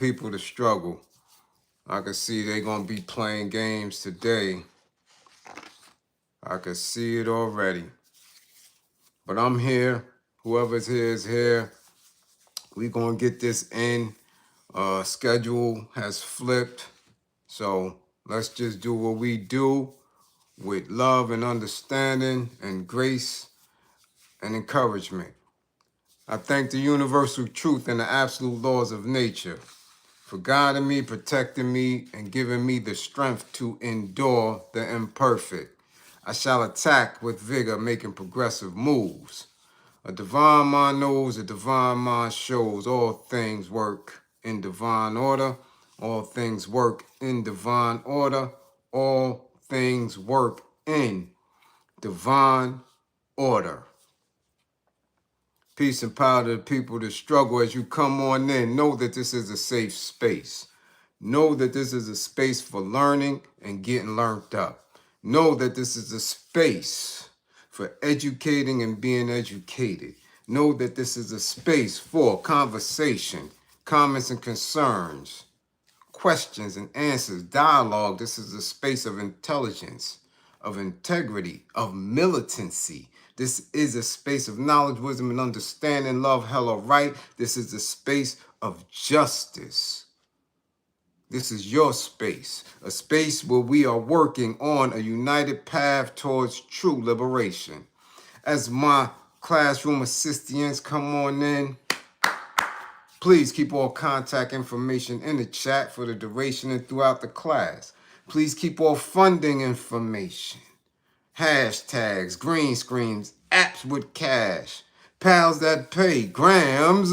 people to struggle. I can see they're going to be playing games today. I can see it already. But I'm here. Whoever's here is here. We're going to get this in. Schedule has flipped. So let's just do what we do with love and understanding and grace and encouragement. I thank the universal truth and the absolute laws of nature for guiding me, protecting me, and giving me the strength to endure the imperfect. I shall attack with vigor, making progressive moves. A divine mind knows, a divine mind shows. All things work in divine order. All things work in divine order. All things work in divine order. Peace and power to the people that struggle as you come on in. Know that this is a safe space. Know that this is a space for learning and getting learned up. Know that this is a space for educating and being educated. Know that this is a space for conversation, comments and concerns, questions and answers, dialogue. This is a space of intelligence, of integrity, of militancy. This is a space of knowledge, wisdom, and understanding, love, hella right. This is a space of justice. This is your space, a space where we are working on a united path towards true liberation. As my classroom assistants come on in, please keep all contact information in the chat for the duration and throughout the class. Please keep all funding information. Hashtags, green screens, apps with cash, pals that pay, grams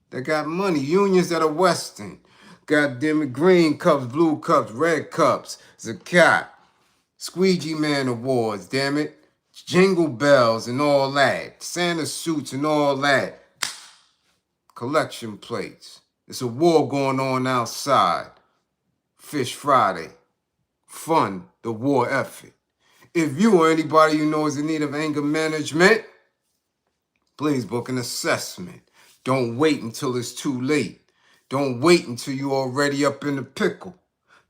that got money, unions that are Western. God damn it, green cups, blue cups, red cups, zakat, squeegee man awards, damn it, jingle bells and all that, Santa suits and all that, collection plates. It's a war going on outside. Fish Friday. Fund the war effort. If you or anybody you know is in need of anger management, please book an assessment. Don't wait until it's too late. Don't wait until you're already up in the pickle.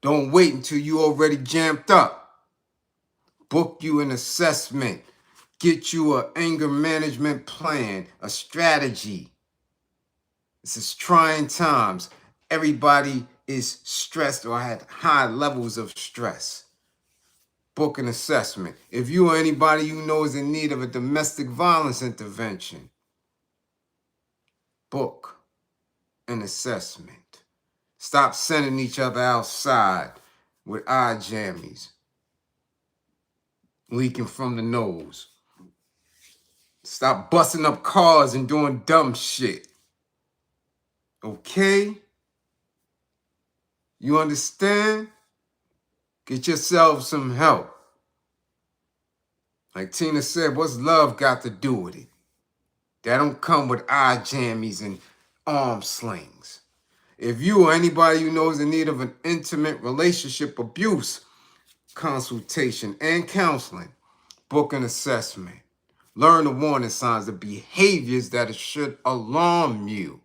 Don't wait until you're already jammed up. Book you an assessment. Get you an anger management plan, a strategy. This is trying times. Everybody is stressed or had high levels of stress. Book an assessment. If you or anybody you know is in need of a domestic violence intervention, book an assessment. Stop sending each other outside with eye jammies, leaking from the nose. Stop busting up cars and doing dumb shit. Okay? You understand? Get yourself some help. Like Tina said, what's love got to do with it? That don't come with eye jammies and arm slings. If you or anybody you know is in need of an intimate relationship abuse consultation and counseling, book an assessment. Learn the warning signs, the behaviors that should alarm you.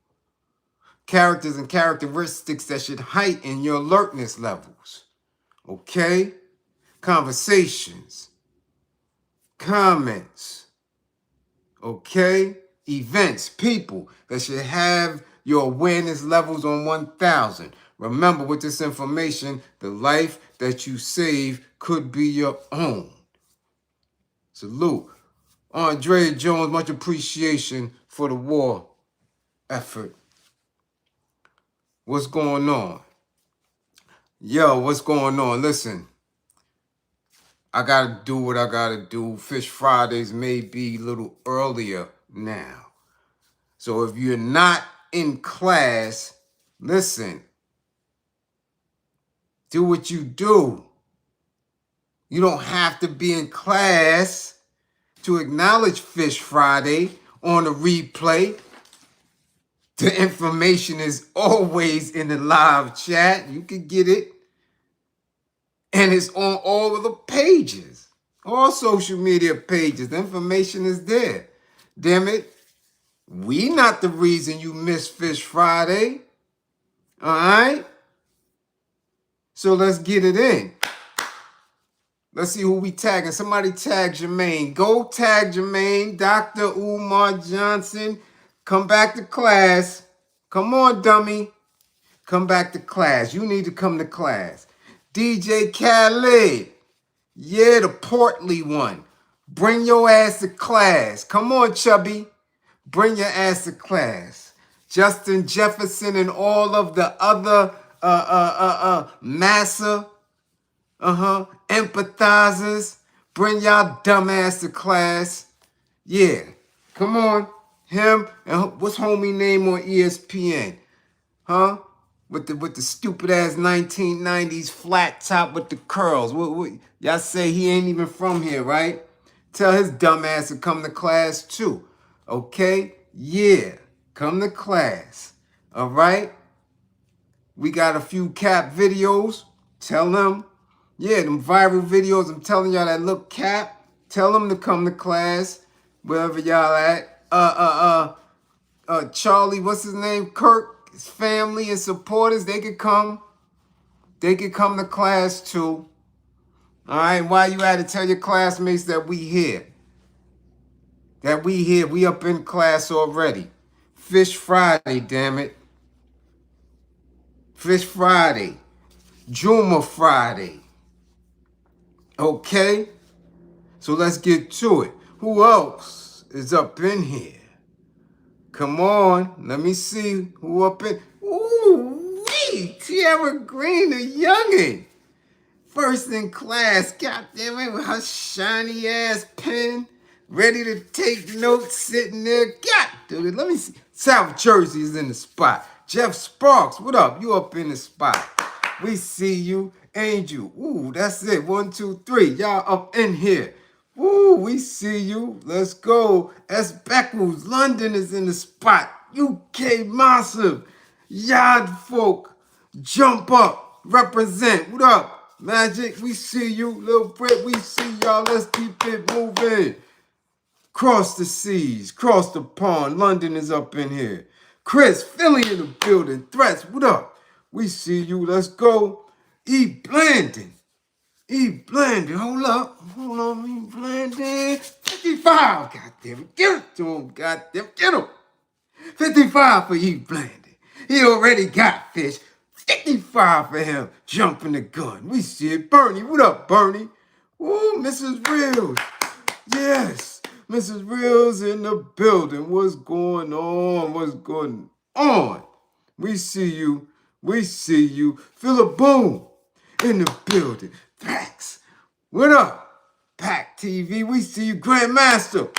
Characters and characteristics that should heighten your alertness levels. Okay? Conversations. Comments. Okay? Events, people that should have your awareness levels on 1,000. Remember, with this information, the life that you save could be your own. Salute. Andrea Jones, much appreciation for the war effort. What's going on? Yo, what's going on? Listen, I got to do what I got to do. Fish Fridays may be a little earlier now. So if you're not in class, listen, do what you do. You don't have to be in class to acknowledge Fish Friday on a replay. The information is always in the live chat. You can get it. And it's on all of the pages, all social media pages. The information is there. Damn it. We not the reason you miss Fish Friday. All right? So let's get it in. Let's see who we tagging. Somebody tag Jermaine. Go tag Jermaine. Dr. Umar Johnson. Come back to class. Come on, dummy. Come back to class. You need to come to class. DJ Khaled. Yeah, the portly one. Bring your ass to class. Come on, chubby. Bring your ass to class. Justin Jefferson and all of the other massa, empathizers. Bring y'all dumb ass to class. Yeah. Come on. Him and what's homie name on ESPN? Huh? With the stupid ass 1990s flat top with the curls. Y'all say he ain't even from here, right? Tell his dumb ass to come to class too. Okay? Yeah. Come to class. All right? We got a few cap videos. Tell them. Yeah, them viral videos. I'm telling y'all that look cap. Tell them to come to class. Wherever y'all at. Charlie, what's his name? Kirk, his family and supporters, they could come. They could come to class too. All right, while you at it, tell your classmates that we here. That we here. We up in class already. Fish Friday, damn it. Fish Friday. Juma Friday. Okay? So let's get to it. Who else is up in here? Come on, let me see who up in. Ooh, wait, Tiara Green, the youngin'. First in class, goddamn it, with her shiny ass pen, ready to take notes, sitting there. God, dude, let me see. South Jersey is in the spot. Jeff Sparks, what up? You up in the spot. We see you. Angel, ooh, that's it. 1, 2, 3. Y'all up in here. Woo, we see you. Let's go. S. Beckles, London is in the spot. UK Massive, Yard Folk, Jump Up, Represent. What up? Magic, we see you. Little Brit, we see y'all. Let's keep it moving. Cross the seas, cross the pond. London is up in here. Chris, Philly in the building. Threats, what up? We see you. Let's go. E. Blandon. E. Blandon, hold up. Hold on, E. Blandon. 55. Goddamn it. Give it to him. Goddamn, get him. 55 for E. Blandon. He already got fish. 55 for him. Jumping the gun. We see it. Bernie, what up, Bernie? Ooh, Mrs. Reels. Yes. Mrs. Reels in the building. What's going on? What's going on? We see you. We see you. Philip Boone in the building. Thanks. What up? Pack TV. We see you. Grandmaster.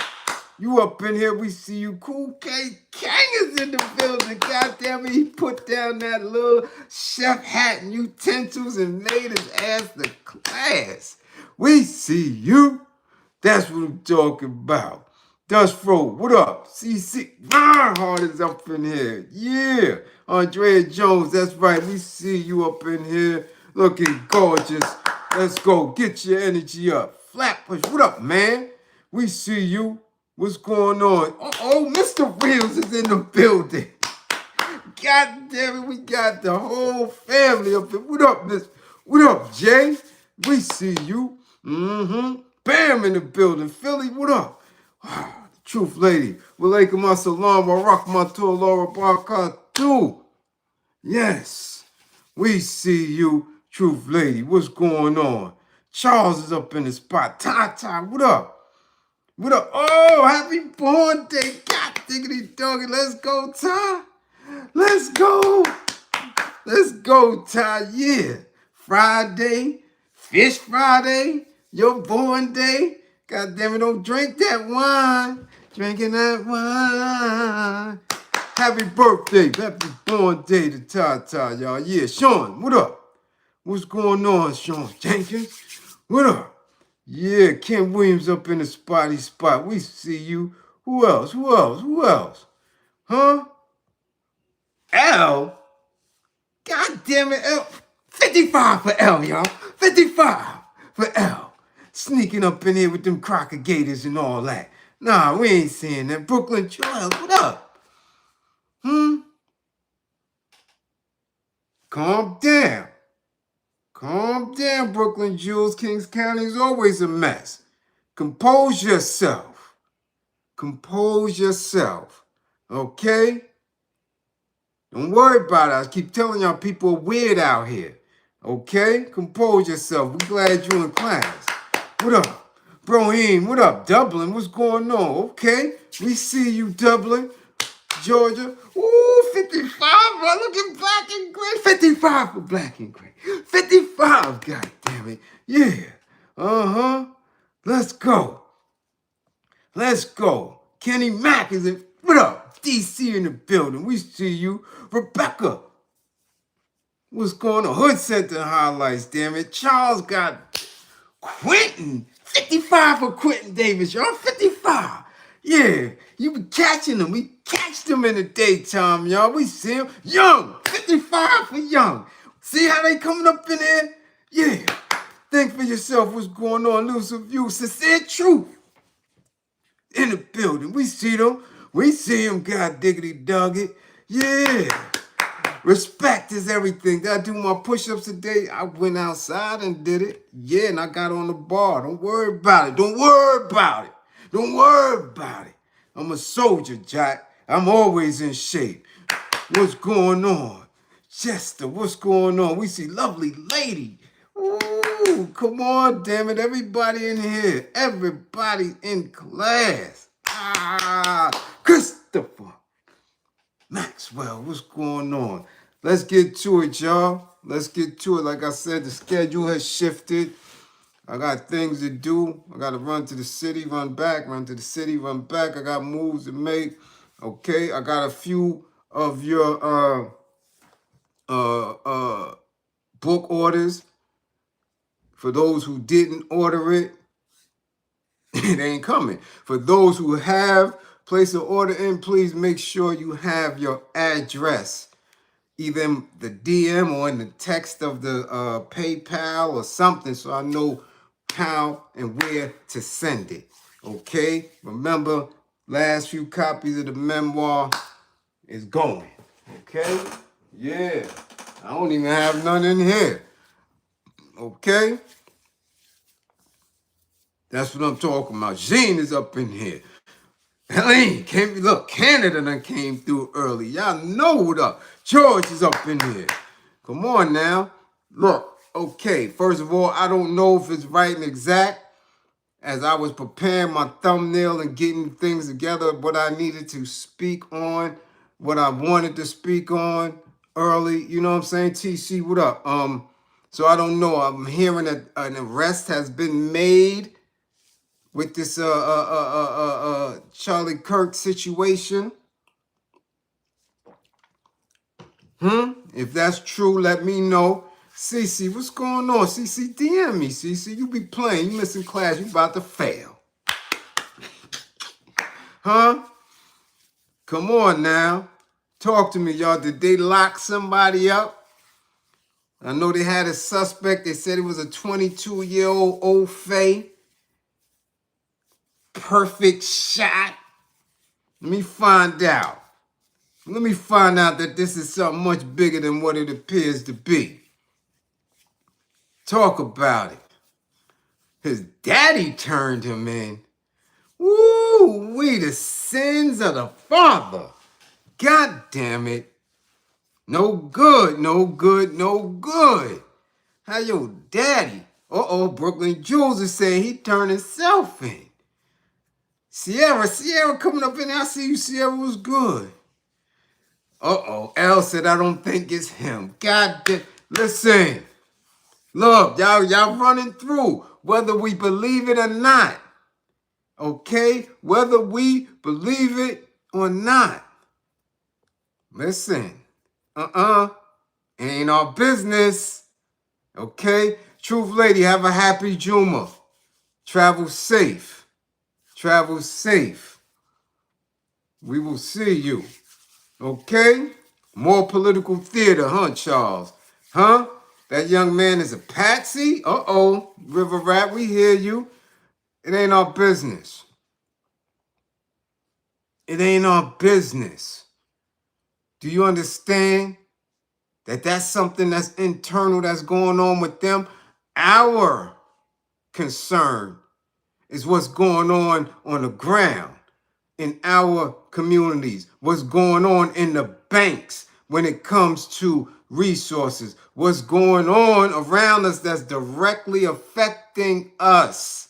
You up in here. We see you. Cool K. Kang is in the building. God damn it. He put down that little chef hat and utensils and made his ass to class. We see you. That's what I'm talking about. Dust Fro, what up? CC Hard is up in here. Yeah. Andrea Jones, that's right. We see you up in here looking gorgeous. Let's go. Get your energy up. Flatbush, what up, man? We see you. What's going on? Oh, Mr. Reels is in the building. God damn it, we got the whole family up here. What up, Miss? What up, Jay? We see you. Bam in the building. Philly, what up? The truth lady. Walaikum assalam wa rahmatullahi wa barakatuh. Yes. We see you, truth lady. What's going on? Charles is up in the spot. Tata, what up? What up? Oh, happy born day. God diggity doggy. Let's go, Ty. Let's go. Let's go, Ty. Yeah. Friday. Fish Friday. Your born day. God damn it, don't drink that wine. Drinking that wine. Happy birthday. Happy born day to Ty, y'all. Yeah, Sean, what up? What's going on, Sean Jenkins? What up? Yeah, Ken Williams up in the spotty spot. We see you. Who else? Who else? Who else? Huh? L? God damn it, L. 55 for L, y'all. 55 for L. Sneaking up in here with them crocker gators and all that. Nah, we ain't seeing that. Brooklyn Charles, what up? Calm down. Calm down, Brooklyn Jules. Kings County is always a mess. Compose yourself. Compose yourself. Okay? Don't worry about it. I keep telling y'all people are weird out here. Okay? Compose yourself. We're glad you're in class. What up? Brohim, what up? Dublin, what's going on? Okay, we see you, Dublin, Georgia. Ooh, 55, bro. Look at black and gray. 55 for black and gray. 55, god damn it. Yeah. Uh-huh. Let's go. Let's go. Kenny Mack is in. What up? DC in the building. We see you. Rebecca. What's going on? Hood Center highlights, damn it. Charles got Quentin. 55 for Quentin Davis, y'all. 55. Yeah, you be catching them. We catch them in the daytime, y'all. We see them. Young. 55 for Young. See how they coming up in there? Yeah. Think for yourself what's going on. Lose a view. Sincere Truth in the building. We see them. We see them. God diggity dog it. Yeah. Respect is everything. Did I do my push-ups today? I went outside and did it. Yeah, and I got on the bar. Don't worry about it. Don't worry about it. Don't worry about it. I'm a soldier, Jack. I'm always in shape. What's going on? Chester, what's going on? We see lovely lady. Ooh, come on, damn it. Everybody in here. Everybody in class. Ah, Christopher. Maxwell, what's going on? Let's get to it, y'all. Let's get to it. Like I said, the schedule has shifted. I got things to do. I got to run to the city, run back, run to the city, run back. I got moves to make. Okay, I got a few of your book orders. For those who didn't order it, it ain't coming. For those who have placed an order in, please make sure you have your address, either in the DM or in the text of the PayPal or something, so I know how and where to send it. Okay? Remember, last few copies of the memoir is going. Okay? Yeah. I don't even have none in here. Okay? That's what I'm talking about. Jean is up in here. Helene came. Look, Canada done came through early. Y'all know what up. George is up in here. Come on now. Look, okay. First of all, I don't know if it's right and exact. As I was preparing my thumbnail and getting things together, what I needed to speak on, what I wanted to speak on early. You know what I'm saying? TC, what up? So I don't know. I'm hearing that an arrest has been made with this Charlie Kirk situation. If that's true, let me know. CC, what's going on? CC, DM me. CC, you be playing. You missing class. You about to fail. Huh? Come on now. Talk to me, y'all. Did they lock somebody up? I know they had a suspect. They said it was a 22-year-old old Faye. Perfect shot. Let me find out. Let me find out that this is something much bigger than what it appears to be. Talk about it. His daddy turned him in. Woo, we the sins of the father. God damn it. No good, no good, no good. How your daddy? Brooklyn Jules is saying he turned himself in. Sierra coming up in there. I see you, Sierra was good. L said, I don't think it's him. God damn. Listen. Look, y'all running through. Whether we believe it or not. Okay? Whether we believe it or not. Listen. It ain't our business. Okay? Truth lady, have a happy Juma. Travel safe. Travel safe. We will see you. Okay? More political theater, huh, Charles? Huh? That young man is a patsy? River Rat, we hear you. It ain't our business. It ain't our business. Do you understand That's something that's internal that's going on with them. Our concern is what's going on the ground in our communities, what's going on in the banks when it comes to resources, what's going on around us that's directly affecting us,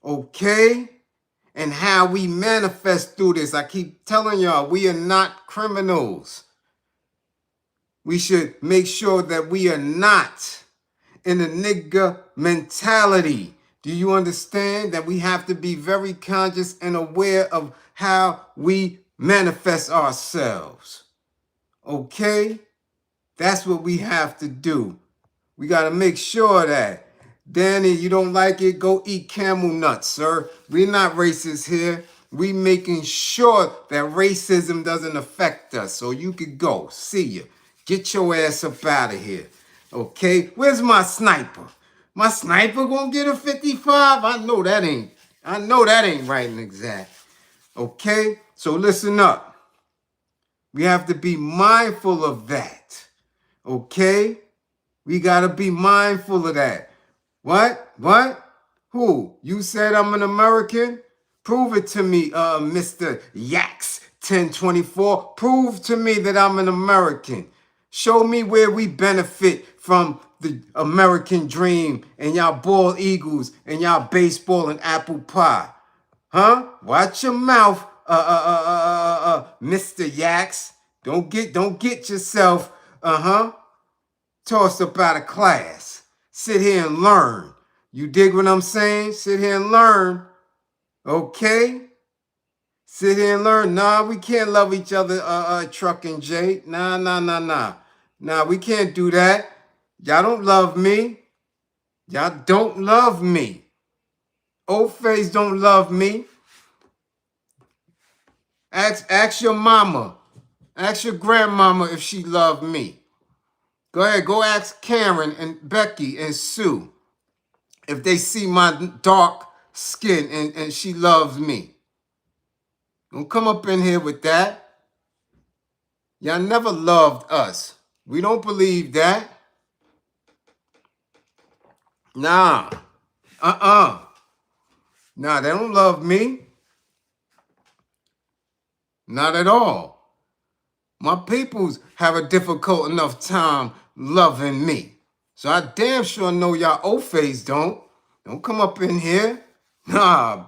okay? And how we manifest through this. I keep telling y'all, we are not criminals. We should make sure that we are not in a nigga mentality. Do you understand that we have to be very conscious and aware of how we manifest ourselves? Okay? That's what we have to do. We got to make sure that. Danny, you don't like it? Go eat camel nuts, sir. We're not racist here. We making sure that racism doesn't affect us. So you could go. See ya. Get your ass up out of here. Okay? Where's my sniper? My sniper gonna get a 55? I know that ain't right and exact. Okay? So listen up. We have to be mindful of that. Okay? We got to be mindful of that. What? Who? You said I'm an American? Prove it to me, Mr. Yaks 1024. Prove to me that I'm an American. Show me where we benefit from the American dream and y'all bald eagles and y'all baseball and apple pie. Huh? Watch your mouth, Mr. Yaks. Don't get yourself, tossed up out of class. Sit here and learn. You dig what I'm saying? Sit here and learn. Okay? Sit here and learn. Nah, we can't love each other, Truck and Jay. Nah. Nah, we can't do that. Y'all don't love me. Y'all don't love me. Old face don't love me. Ask your mama. Ask your grandmama if she loved me. Go ahead, go ask Karen and Becky and Sue if they see my dark skin and she loves me. Don't come up in here with that. Y'all never loved us. We don't believe that. Nah. Nah, they don't love me. Not at all. My peoples have a difficult enough time loving me. So I damn sure know y'all O-face don't. Don't come up in here. Nah,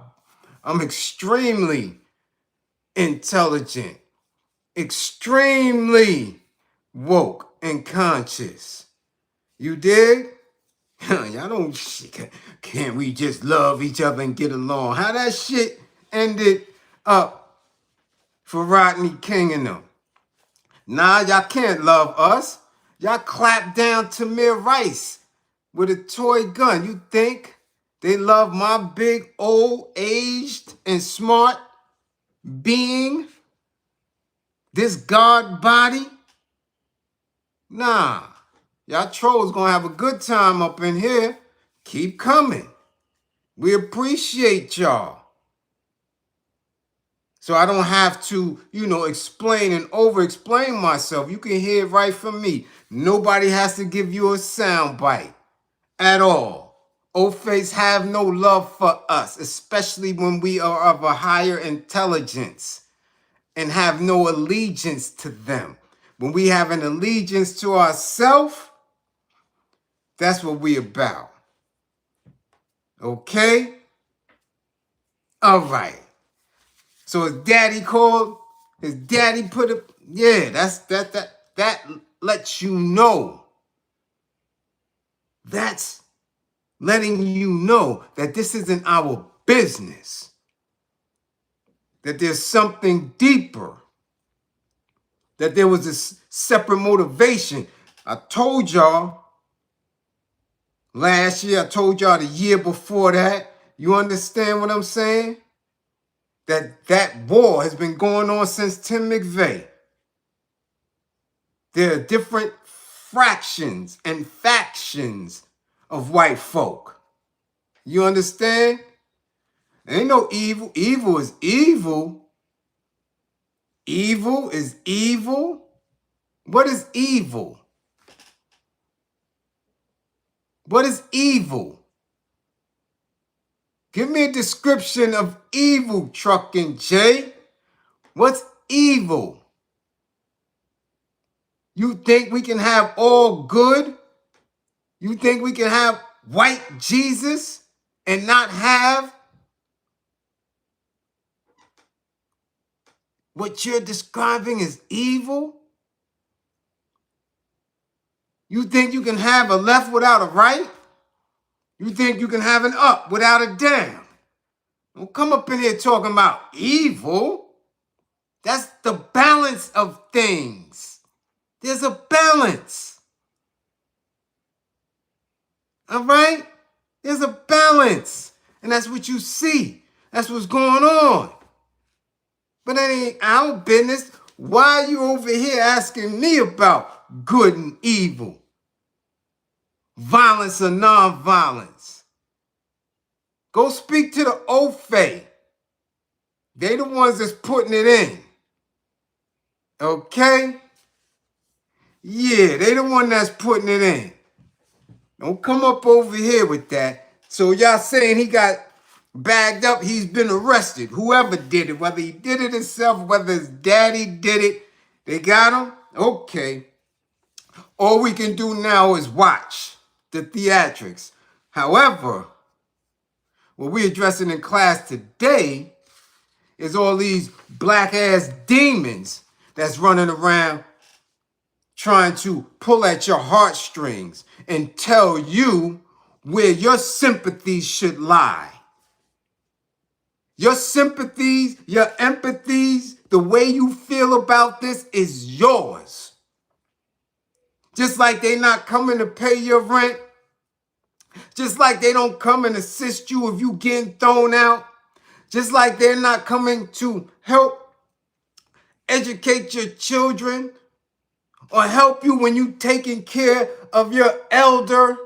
I'm extremely intelligent, extremely woke and conscious. You dig? Y'all don't, can't we just love each other and get along? How that shit ended up for Rodney King and them. Nah, y'all can't love us. Y'all clapped down Tamir Rice with a toy gun. You think they love my big, old, aged, and smart being? This God body? Nah. Y'all trolls gonna have a good time up in here. Keep coming. We appreciate y'all. So I don't have to, explain and over-explain myself. You can hear it right from me. Nobody has to give you a sound bite at all. O-face have no love for us, especially when we are of a higher intelligence and have no allegiance to them. When we have an allegiance to ourselves, that's what we about. Okay? All right. So his daddy called, his daddy put it, yeah, that lets you know. That's letting you know that this isn't our business. That there's something deeper. That there was this separate motivation. I told y'all last year, I told y'all the year before that. You understand what I'm saying? That war has been going on since Tim McVeigh. There are different fractions and factions of white folk. You understand? Ain't no evil. Evil is evil. Evil is evil. What is evil? What is evil? Give me a description of evil, Truckin' J. What's evil? You think we can have all good? You think we can have white Jesus and not have what you're describing as evil? You think you can have a left without a right? You think you can have an up without a down? Don't come up in here talking about evil. That's the balance of things. There's a balance. All right? There's a balance. And that's what you see. That's what's going on. But that ain't our business. Why are you over here asking me about good and evil? Violence or non-violence? Go speak to the OFE. They the ones that's putting it in. Okay? Yeah, they the one that's putting it in. Don't come up over here with that. So y'all saying he got bagged up, he's been arrested. Whoever did it, whether he did it himself, whether his daddy did it, they got him? Okay. All we can do now is watch the theatrics. However, what we're addressing in class today is all these black ass demons that's running around trying to pull at your heartstrings and tell you where your sympathies should lie. Your sympathies, your empathies, the way you feel about this is yours. Just like they not coming to pay your rent, just like they don't come and assist you if you getting thrown out, just like they're not coming to help educate your children or help you when you taking care of your elder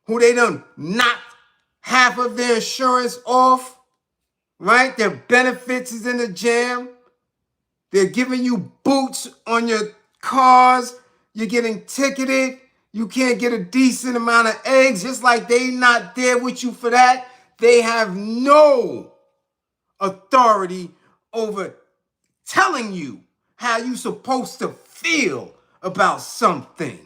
who they done knocked half of their insurance off, right? Their benefits is in the jam. They're giving you boots on your cars. You're getting ticketed. You can't get a decent amount of eggs, just like they not there with you for that. They have no authority over telling you how you supposed to feel about something.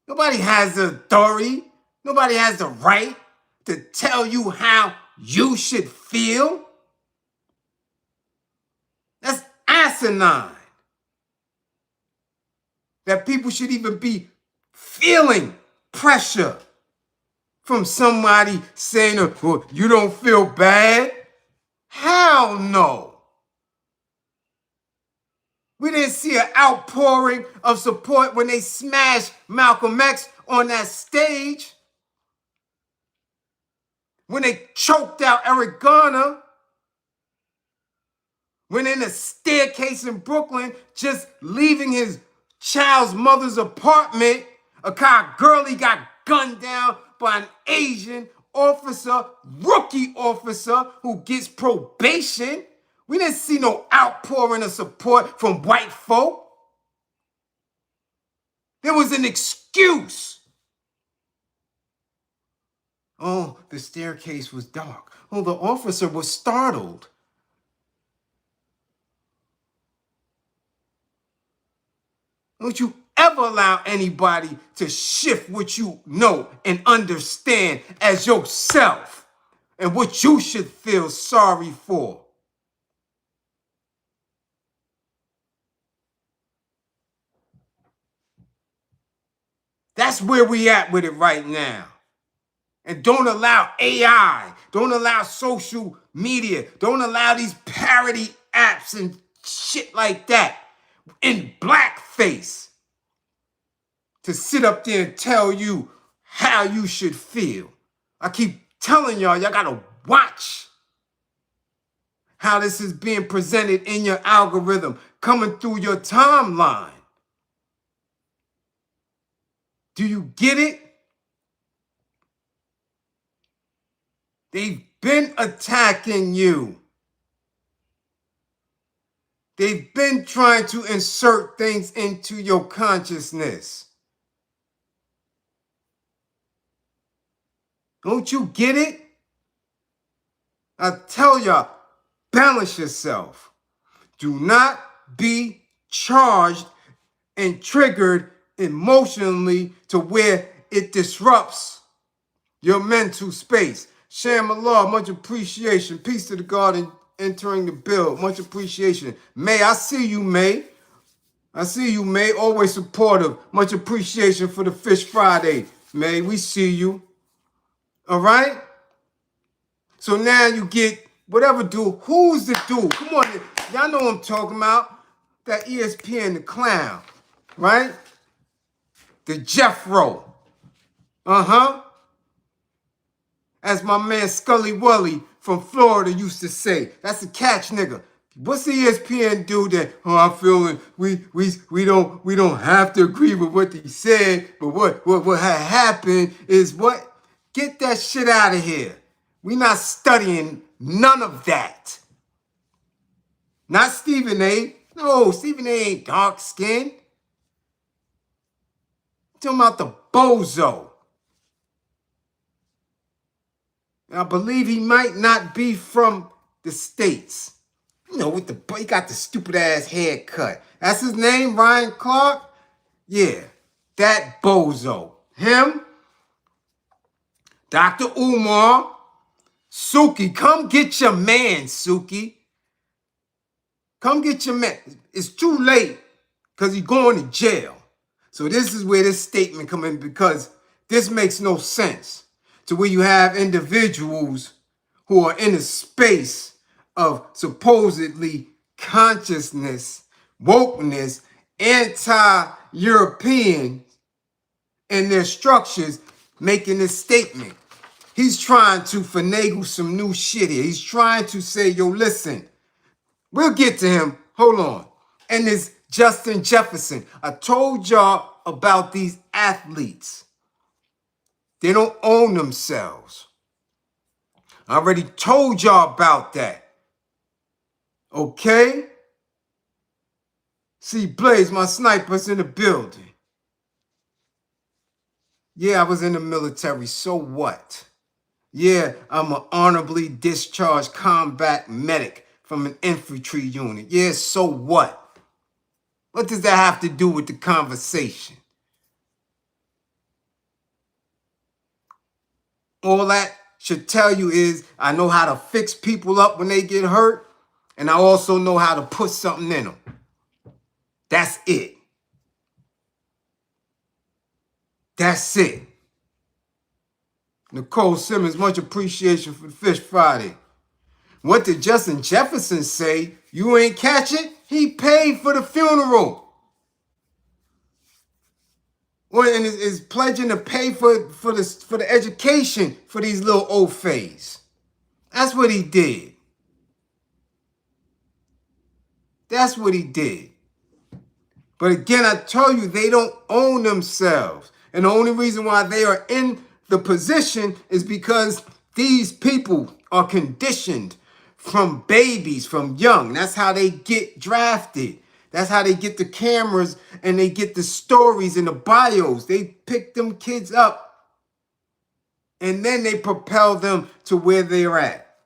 Nobody has the authority. Nobody has the right to tell you how you should feel. That's asinine. That people should even be feeling pressure from somebody saying, oh, you don't feel bad? Hell no. We didn't see an outpouring of support when they smashed Malcolm X on that stage. When they choked out Eric Garner. When in a staircase in Brooklyn, just leaving his child's mother's apartment, a girlie got gunned down by an Asian officer, rookie officer who gets probation. We didn't see no outpouring of support from white folk. There was an excuse. Oh, the staircase was dark. Oh, the officer was startled. Don't you ever allow anybody to shift what you know and understand as yourself and what you should feel sorry for. That's where we at with it right now. And don't allow AI, don't allow social media, don't allow these parody apps and shit like that in blackface to sit up there and tell you how you should feel. I keep telling y'all gotta watch how this is being presented in your algorithm, coming through your timeline. Do you get it? They've been attacking you. They've been trying to insert things into your consciousness. Don't you get it? I tell y'all, balance yourself. Do not be charged and triggered emotionally to where it disrupts your mental space. Sham Allah, much appreciation. Peace to the God entering the build. Much appreciation. May, I see you, May. I see you, May. Always supportive. Much appreciation for the Fish Friday. May, we see you. All right? So now you get whatever dude. Who's the dude? Come on. Y'all know what I'm talking about. That ESPN, the clown. Right? The Jeffro. Uh-huh. As my man Scully Wully from Florida used to say. That's a catch nigga. What's the ESPN do that? Oh, I'm feeling we don't have to agree with what he said, but what had happened is what? Get that shit out of here. We not studying none of that. Not Stephen A. No, Stephen A ain't dark skinned. Talking about the bozo. And I believe he might not be from the States. You know, with he got the stupid ass haircut. That's his name, Ryan Clark? Yeah, that bozo. Him, Dr. Umar, Suki. Come get your man, Suki. Come get your man. It's too late because he's going to jail. So this is where this statement comes in, because this makes no sense to where you have individuals who are in a space of supposedly consciousness, wokeness, anti-European in their structures making this statement. He's trying to finagle some new shit here. He's trying to say, yo, listen, we'll get to him. Hold on. And this Justin Jefferson. I told y'all about these athletes. They don't own themselves. I already told y'all about that. Okay? See, Bliz, my sniper's in the building. Yeah, I was in the military, so what? Yeah, I'm an honorably discharged combat medic from an infantry unit. Yeah, so what? What does that have to do with the conversation? All that should tell you is I know how to fix people up when they get hurt, and I also know how to put something in them. That's it. That's it. Nicole Simmons, much appreciation for the Fish Friday. What did Justin Jefferson say? You ain't catch it? He paid for the funeral. Well, and is pledging to pay for the education for these little old fays. That's what he did. That's what he did. But again, I tell you, they don't own themselves. And the only reason why they are in the position is because these people are conditioned from babies, from young. That's how they get drafted. That's how they get the cameras and they get the stories and the bios. They pick them kids up and then they propel them to where they're at,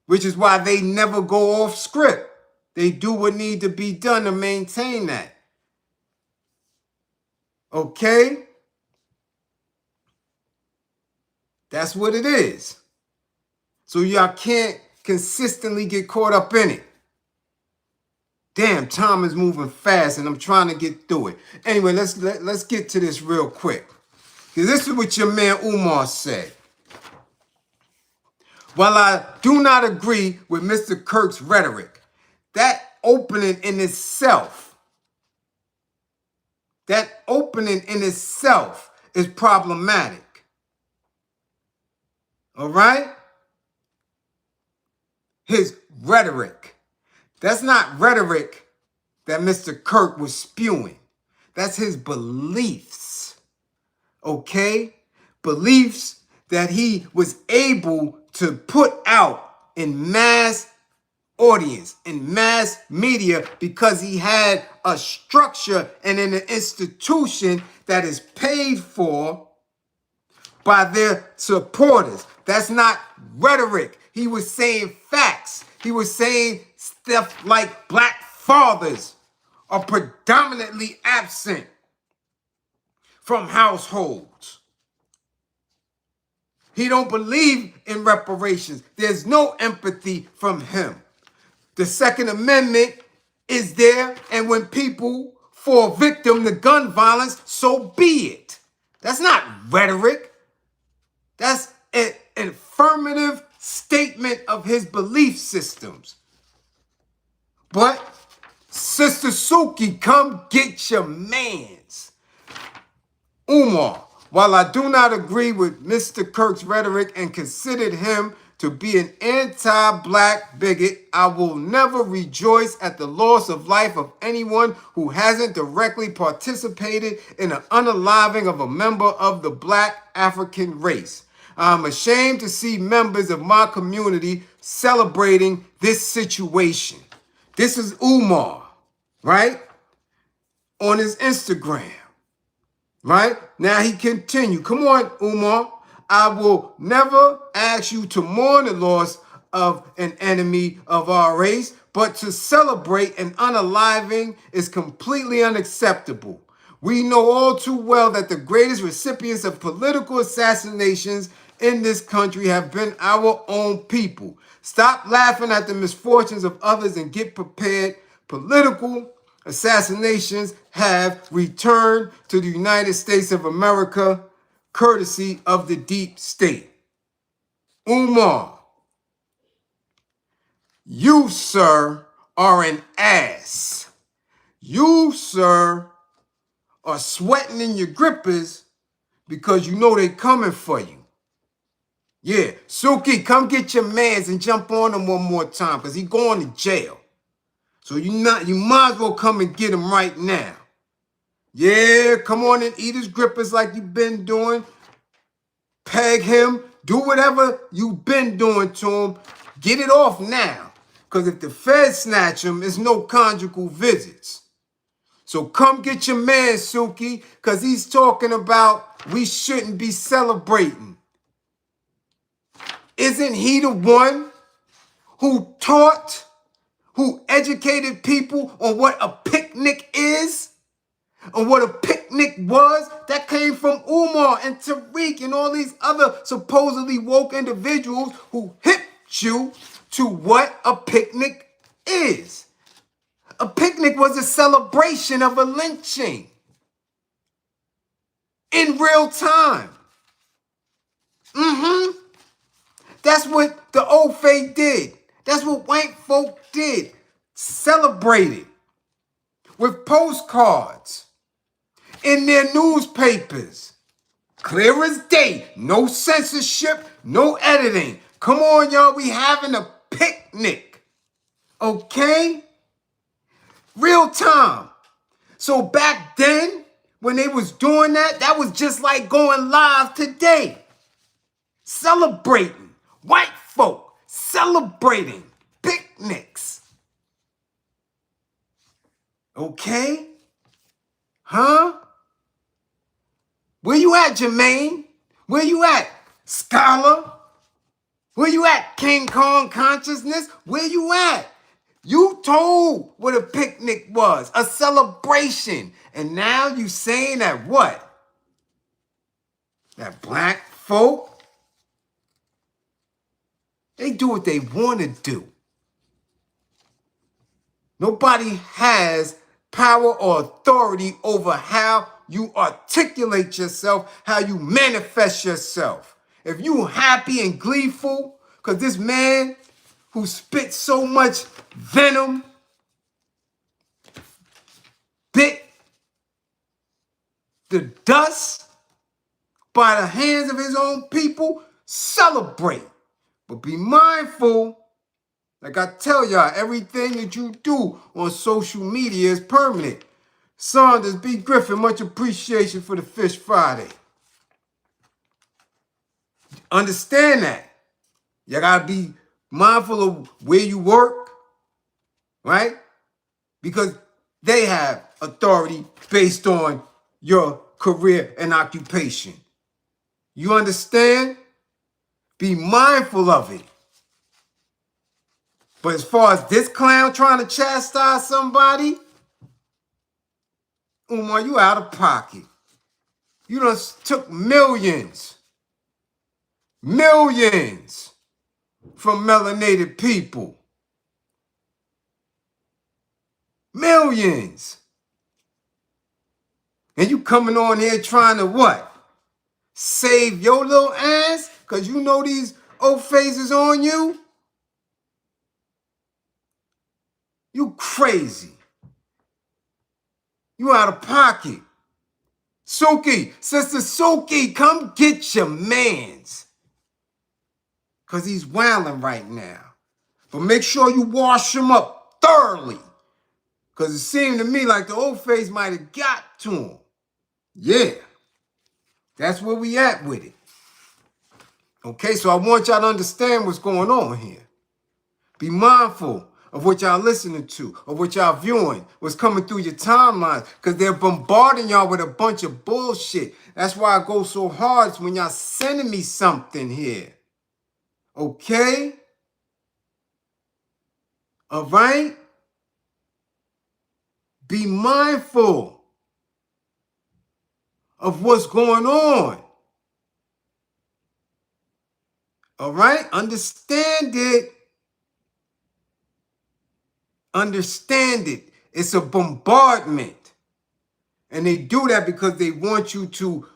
which is why they never go off script. They do what needs to be done to maintain that. Okay? That's what it is. So y'all can't consistently get caught up in it. Damn, time is moving fast and I'm trying to get through it. Anyway, let's get to this real quick. Because this is what your man Umar said. While I do not agree with Mr. Kirk's rhetoric, that opening in itself is problematic. All right? His rhetoric. That's not rhetoric that Mr. Kirk was spewing. That's his beliefs. Okay? Beliefs that he was able to put out in mass audience, in mass media, because he had a structure and an institution that is paid for by their supporters. That's not rhetoric. He was saying facts. He was saying stuff like black fathers are predominantly absent from households. He don't believe in reparations. There's no empathy from him. The Second Amendment is there, and when people fall victim to gun violence, so be it. That's not rhetoric. That's an affirmative statement of his belief systems. But, Sister Suki, come get your mans. Umar, while I do not agree with Mr. Kirk's rhetoric and considered him to be an anti-black bigot, I will never rejoice at the loss of life of anyone who hasn't directly participated in an unaliving of a member of the black African race. I'm ashamed to see members of my community celebrating this situation. This is Umar, right? On his Instagram. Right? Now he continued. Come on, Umar. I will never ask you to mourn the loss of an enemy of our race, but to celebrate an unaliving is completely unacceptable. We know all too well that the greatest recipients of political assassinations in this country have been our own people. Stop laughing at the misfortunes of others and get prepared. Political assassinations have returned to the United States of America, courtesy of the deep state. Umar, you, sir, are an ass. You, sir, are sweating in your grippers because you know they coming for you. Yeah, Suki, come get your mans and jump on him one more time because he going to jail. So you might as well come and get him right now. Yeah, come on and eat his grippers like you've been doing. Peg him. Do whatever you've been doing to him. Get it off now. Because if the feds snatch him, it's no conjugal visits. So come get your man, Suki, because he's talking about we shouldn't be celebrating. Isn't he the one who taught, who educated people on what a picnic is? And what a picnic was? That came from Umar and Tariq and all these other supposedly woke individuals who hipped you to what a picnic is. A picnic was a celebration of a lynching in real time. That's what the old faith did. That's what white folk did. Celebrated with postcards in their newspapers. Clear as day. No censorship, no editing. Come on, y'all. We having a picnic. Okay? Real time. So back then, when they was doing that, that was just like going live today. Celebrating. White folk celebrating picnics. Okay? Huh? Where you at, Jermaine? Where you at, Scholar? Where you at, King Kong Consciousness? Where you at? You told what a picnic was, a celebration. And now you saying that what? That black folk, they do what they want to do. Nobody has power or authority over how you articulate yourself, how you manifest yourself. If you happy and gleeful, because this man who spit so much venom bit the dust by the hands of his own people, celebrate. But be mindful, like I tell y'all, everything that you do on social media is permanent. Saunders B. Griffin, much appreciation for the Fish Friday. Understand that. You gotta be mindful of where you work, right? Because they have authority based on your career and occupation. You understand? Be mindful of it. But as far as this clown trying to chastise somebody, Umar, you out of pocket. You done took millions from melanated people. Millions. And you coming on here trying to what? Save your little ass? Because you know these old faces on you? You crazy. You out of pocket. Suki, Sister Suki, come get your mans. Because he's wilding right now. But make sure you wash him up thoroughly. Because it seemed to me like the old face might have got to him. Yeah. That's where we at with it. Okay, so I want y'all to understand what's going on here. Be mindful of what y'all listening to, of what y'all viewing, what's coming through your timelines, because they're bombarding y'all with a bunch of bullshit. That's why I go so hard when y'all sending me something here. Okay? All right? Be mindful of what's going on. All right? Understand it. Understand it. It's a bombardment. And they do that because they want you to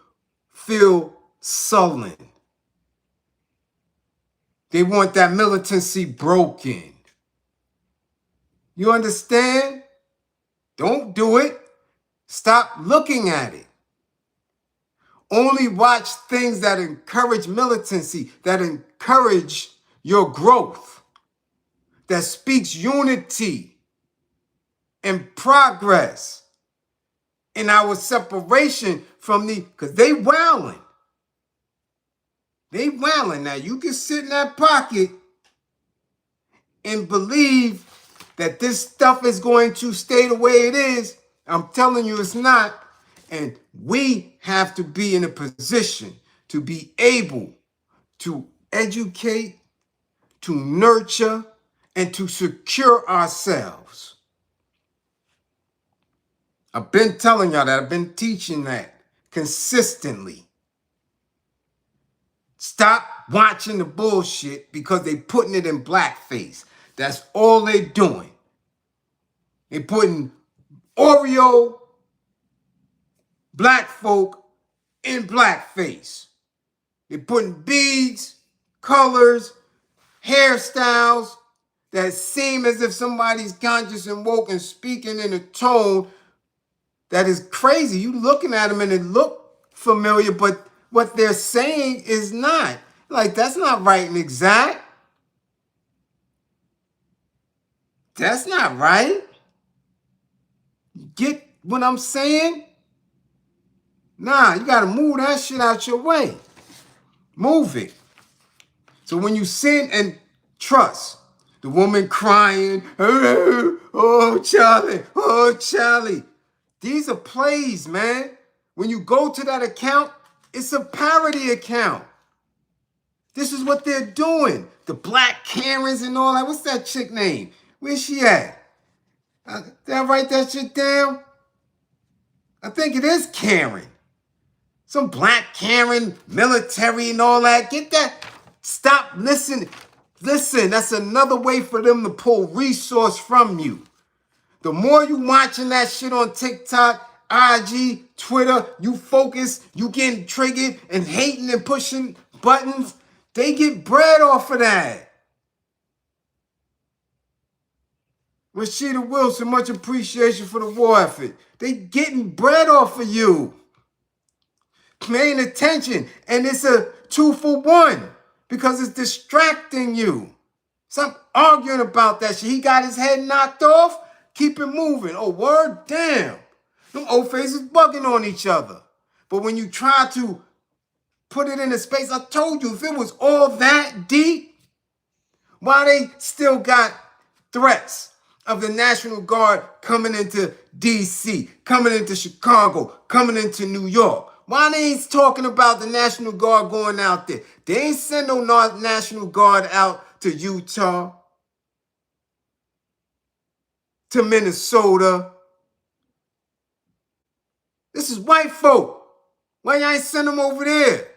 feel sullen. They want that militancy broken. You understand? Don't do it. Stop looking at it. Only watch things that encourage militancy, that encourage your growth, that speaks unity and progress in our separation from because they wilding. They wilding. Now you can sit in that pocket and believe that this stuff is going to stay the way it is. I'm telling you it's not. And we have to be in a position to be able to educate, to nurture, and to secure ourselves. I've been telling y'all that. I've been teaching that consistently. Stop watching the bullshit because they putting it in blackface. That's all they doing. They putting Oreo black folk in blackface. They're putting beads, colors, hairstyles that seem as if somebody's conscious and woke and speaking in a tone that is crazy. You looking at them and it look familiar, but what they're saying is not. Like, that's not right and exact. That's not right. Get what I'm saying? Nah, you got to move that shit out your way. Move it. So when you sin and trust, the woman crying, oh, Charlie. These are plays, man. When you go to that account, it's a parody account. This is what they're doing. The black Karens and all that. What's that chick name? Where's she at? Did I write that shit down? I think it is Karen. Some black Karen, military and all that. Get that. Stop listening. Listen, that's another way for them to pull resource from you. The more you watching that shit on TikTok, IG, Twitter, you focus, you getting triggered and hating and pushing buttons, they get bread off of that. Rashida Wilson, much appreciation for the war effort. They getting bread off of you. Paying attention, and it's a 2-for-1 because it's distracting you. Stop arguing about that shit. He got his head knocked off. Keep it moving. Oh, word? Damn. Them old faces bugging on each other. But when you try to put it in a space, I told you, if it was all that deep, why they still got threats of the National Guard coming into D.C., coming into Chicago, coming into New York? Why they ain't talking about the National Guard going out there? They ain't send no National Guard out to Utah, to Minnesota. This is white folk. Why y'all ain't send them over there?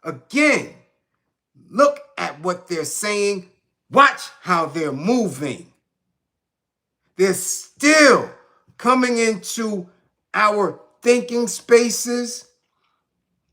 Again, look at what they're saying. Watch how they're moving. They're still coming into our thinking spaces.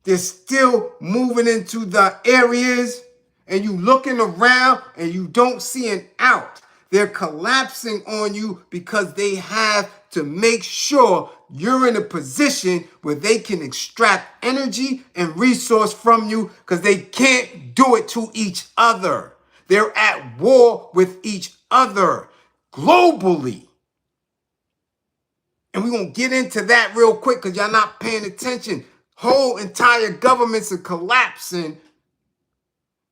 They're still moving into the areas, and you looking around and you don't see an out. They're collapsing on you because they have to make sure you're in a position where they can extract energy and resource from you, because they can't do it to each other. They're at war with each other globally. And we're going to get into that real quick because y'all not paying attention. Whole entire governments are collapsing.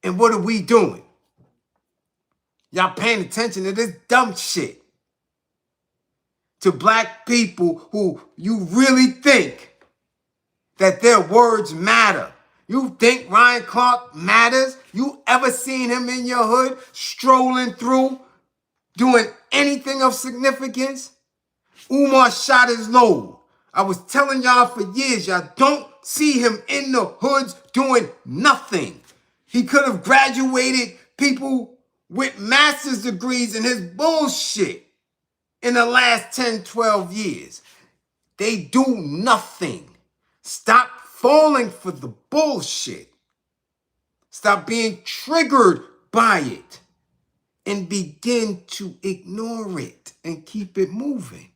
And what are we doing? Y'all paying attention to this dumb shit. To black people who you really think that their words matter. You think Ryan Clark matters? You ever seen him in your hood strolling through doing anything of significance? Umar shot his load. I was telling y'all for years, y'all don't see him in the hoods doing nothing. He could have graduated people with master's degrees in his bullshit in the last 10, 12 years. They do nothing. Stop falling for the bullshit. Stop being triggered by it and begin to ignore it and keep it moving.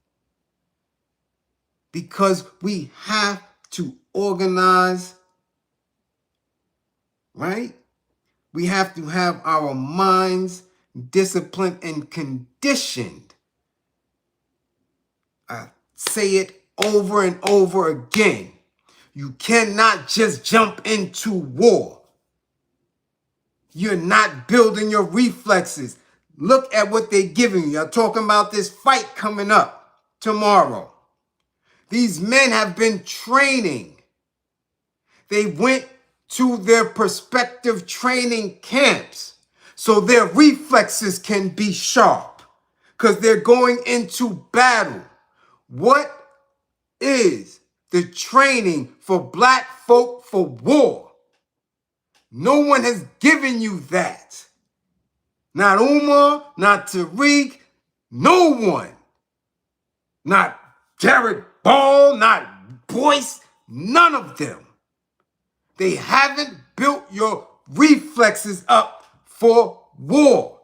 Because we have to organize, right? We have to have our minds disciplined and conditioned. I say it over and over again. You cannot just jump into war. You're not building your reflexes. Look at what they're giving you. You're talking about this fight coming up tomorrow. These men have been training. They went to their prospective training camps so their reflexes can be sharp because they're going into battle. What is the training for black folk for war? No one has given you that. Not Umar, not Tariq, no one. Not Jared Ball, not Boyce, none of them. They haven't built your reflexes up for war.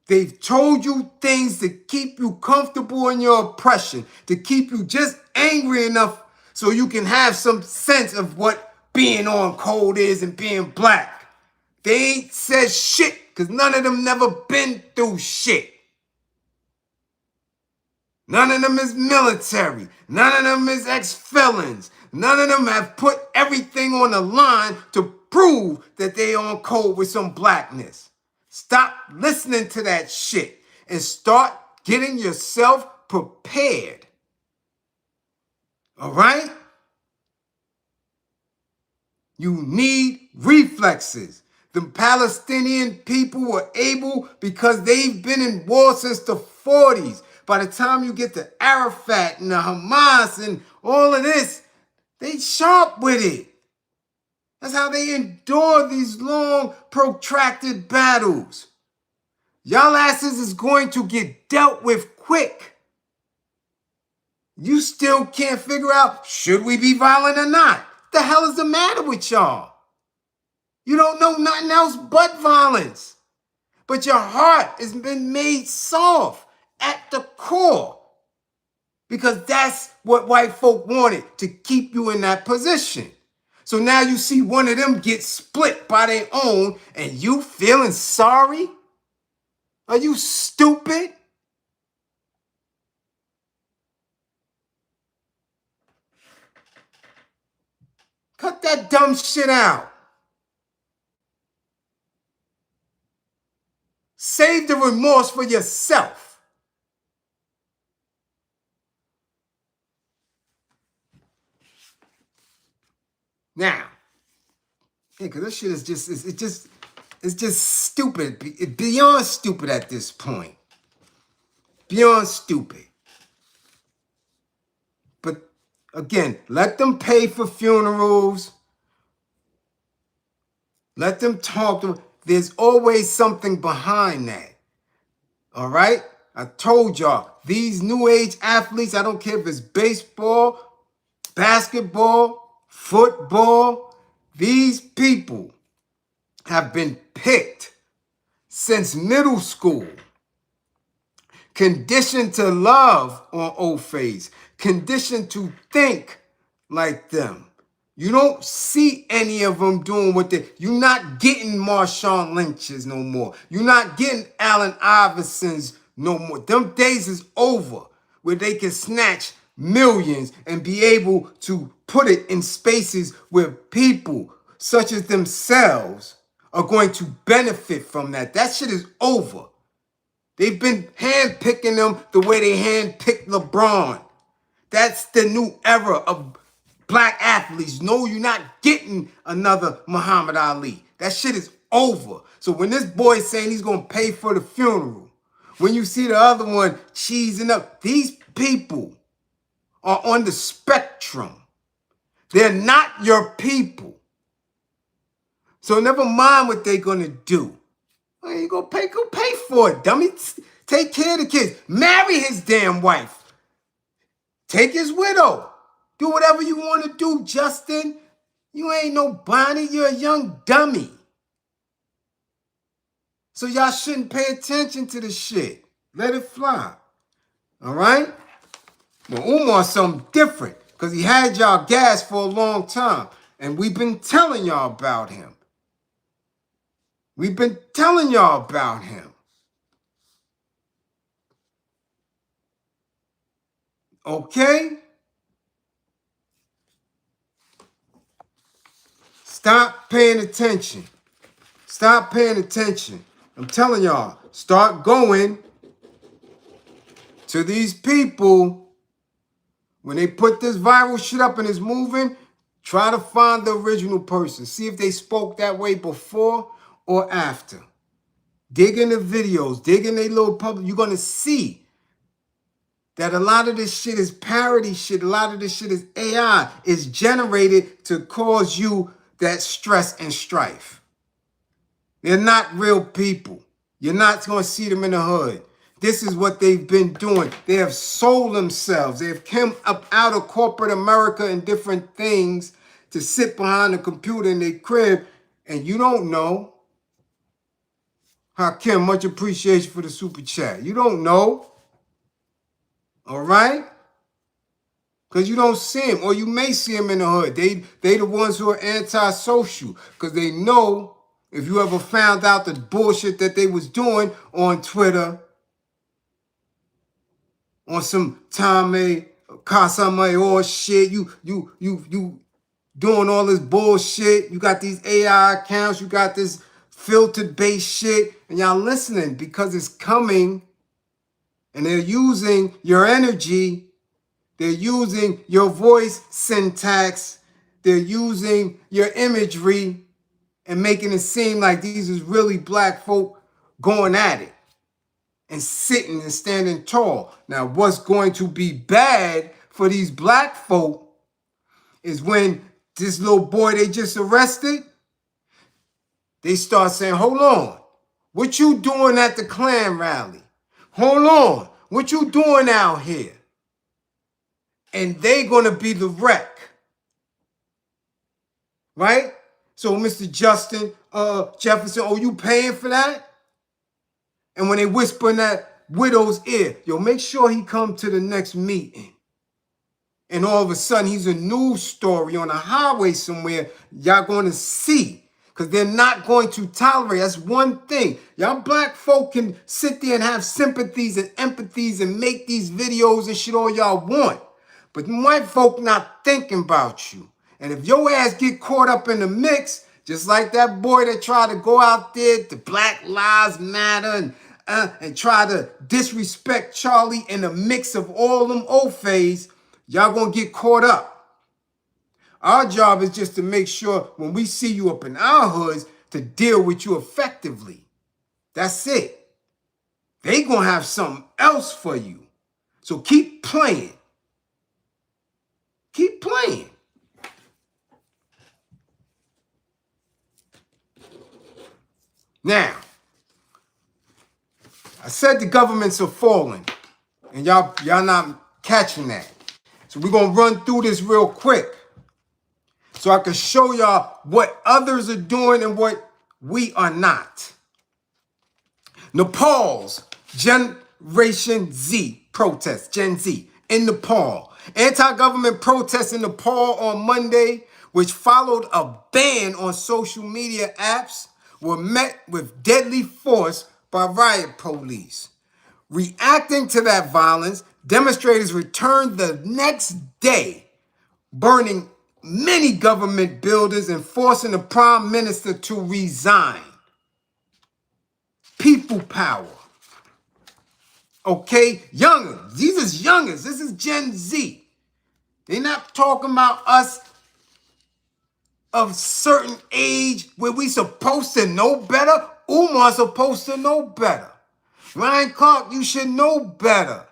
They've told you things to keep you comfortable in your oppression, to keep you just angry enough so you can have some sense of what being on code is and being black. They ain't said shit because none of them never been through shit. None of them is military. None of them is ex-felons. None of them have put everything on the line to prove that they on code with some blackness. Stop listening to that shit and start getting yourself prepared. All right? You need reflexes. The Palestinian people were able because they've been in war since the 40s. By the time you get to Arafat and the Hamas and all of this, they sharp with it. That's how they endure these long, protracted battles. Y'all asses is going to get dealt with quick. You still can't figure out, should we be violent or not? The hell is the matter with y'all? You don't know nothing else but violence. But your heart has been made soft at the core. Because that's what white folk wanted, to keep you in that position. So now you see one of them get split by their own and you feeling sorry? Are you stupid? Cut that dumb shit out. Save the remorse for yourself. Now, yeah, because this shit is just, it's just stupid. Beyond stupid at this point. Beyond stupid. But again, let them pay for funerals. Let them talk to. There's always something behind that. All right? I told y'all, these new age athletes, I don't care if it's baseball, basketball, football, these people have been picked since middle school, conditioned to love on old phase, conditioned to think like them. You don't see any of them doing what they. You're not getting Marshawn Lynch's no more. You're not getting Allen Iverson's no more. Them days is over where they can snatch millions and be able to put it in spaces where people such as themselves are going to benefit from that. That shit is over. They've been handpicking them the way they handpicked LeBron. That's the new era of black athletes. No, you're not getting another Muhammad Ali. That shit is over. So when this boy is saying he's going to pay for the funeral, when you see the other one cheesing up, these people are on the spectrum. They're not your people. So never mind what they're going to do. Well, you go pay for it, dummy. Take care of the kids. Marry his damn wife. Take his widow. Do whatever you want to do, Justin. You ain't no Bonnie. You're a young dummy. So y'all shouldn't pay attention to the shit. Let it fly. All right? Well, Umar's something different because he had y'all gas for a long time. And we've been telling y'all about him. We've been telling y'all about him. Okay? Stop paying attention. Stop paying attention. I'm telling y'all, start going to these people. When they put this viral shit up and it's moving, try to find the original person. See if they spoke that way before or after. Dig in the videos, dig in their little public. You're going to see that a lot of this shit is parody shit. A lot of this shit is AI. It's generated to cause you that stress and strife. They're not real people. You're not going to see them in the hood. This is what they've been doing. They have sold themselves. They have come up out of corporate America and different things to sit behind a computer in their crib. And you don't know. Hakim, much appreciation for the super chat. You don't know. All right? Because you don't see them. Or you may see them in the hood. They the ones who are antisocial. Because they know if you ever found out the bullshit that they was doing on Twitter, on some Tame Kasame or shit, you doing all this bullshit. You got these AI accounts, you got this filtered based shit, and y'all listening because it's coming, and they're using your energy, they're using your voice syntax, they're using your imagery and making it seem like these is really black folk going at it and sitting and standing tall. Now, what's going to be bad for these black folk is when this little boy they just arrested, they start saying, hold on, what you doing at the Klan rally? Hold on, what you doing out here? And they gonna be the wreck, right? So Mr. Justin Jefferson, oh, you paying for that? And when they whisper in that widow's ear, yo, make sure he come to the next meeting. And all of a sudden, he's a news story on a highway somewhere y'all going to see. Because they're not going to tolerate. That's one thing. Y'all black folk can sit there and have sympathies and empathies and make these videos and shit all y'all want. But white folk not thinking about you. And if your ass get caught up in the mix, just like that boy that tried to go out there to Black Lives Matter and try to disrespect Charlie in the mix of all them old phase, y'all gonna get caught up. Our job is just to make sure when we see you up in our hoods to deal with you effectively. That's it. They gonna have something else for you. So keep playing. Keep playing. Now, I said the governments are falling, and y'all not catching that. So we're gonna run through this real quick so I can show y'all what others are doing and what we are not. Nepal's Generation Z protest, Gen Z, in Nepal. Anti-government protests in Nepal on Monday, which followed a ban on social media apps, were met with deadly force by riot police. Reacting to that violence, demonstrators returned the next day, burning many government buildings and forcing the prime minister to resign. People power. Okay, youngers. These is youngers. This is Gen Z. They're not talking about us of certain age where we supposed to know better. Umar supposed to know better. Ryan Clark, you should know better.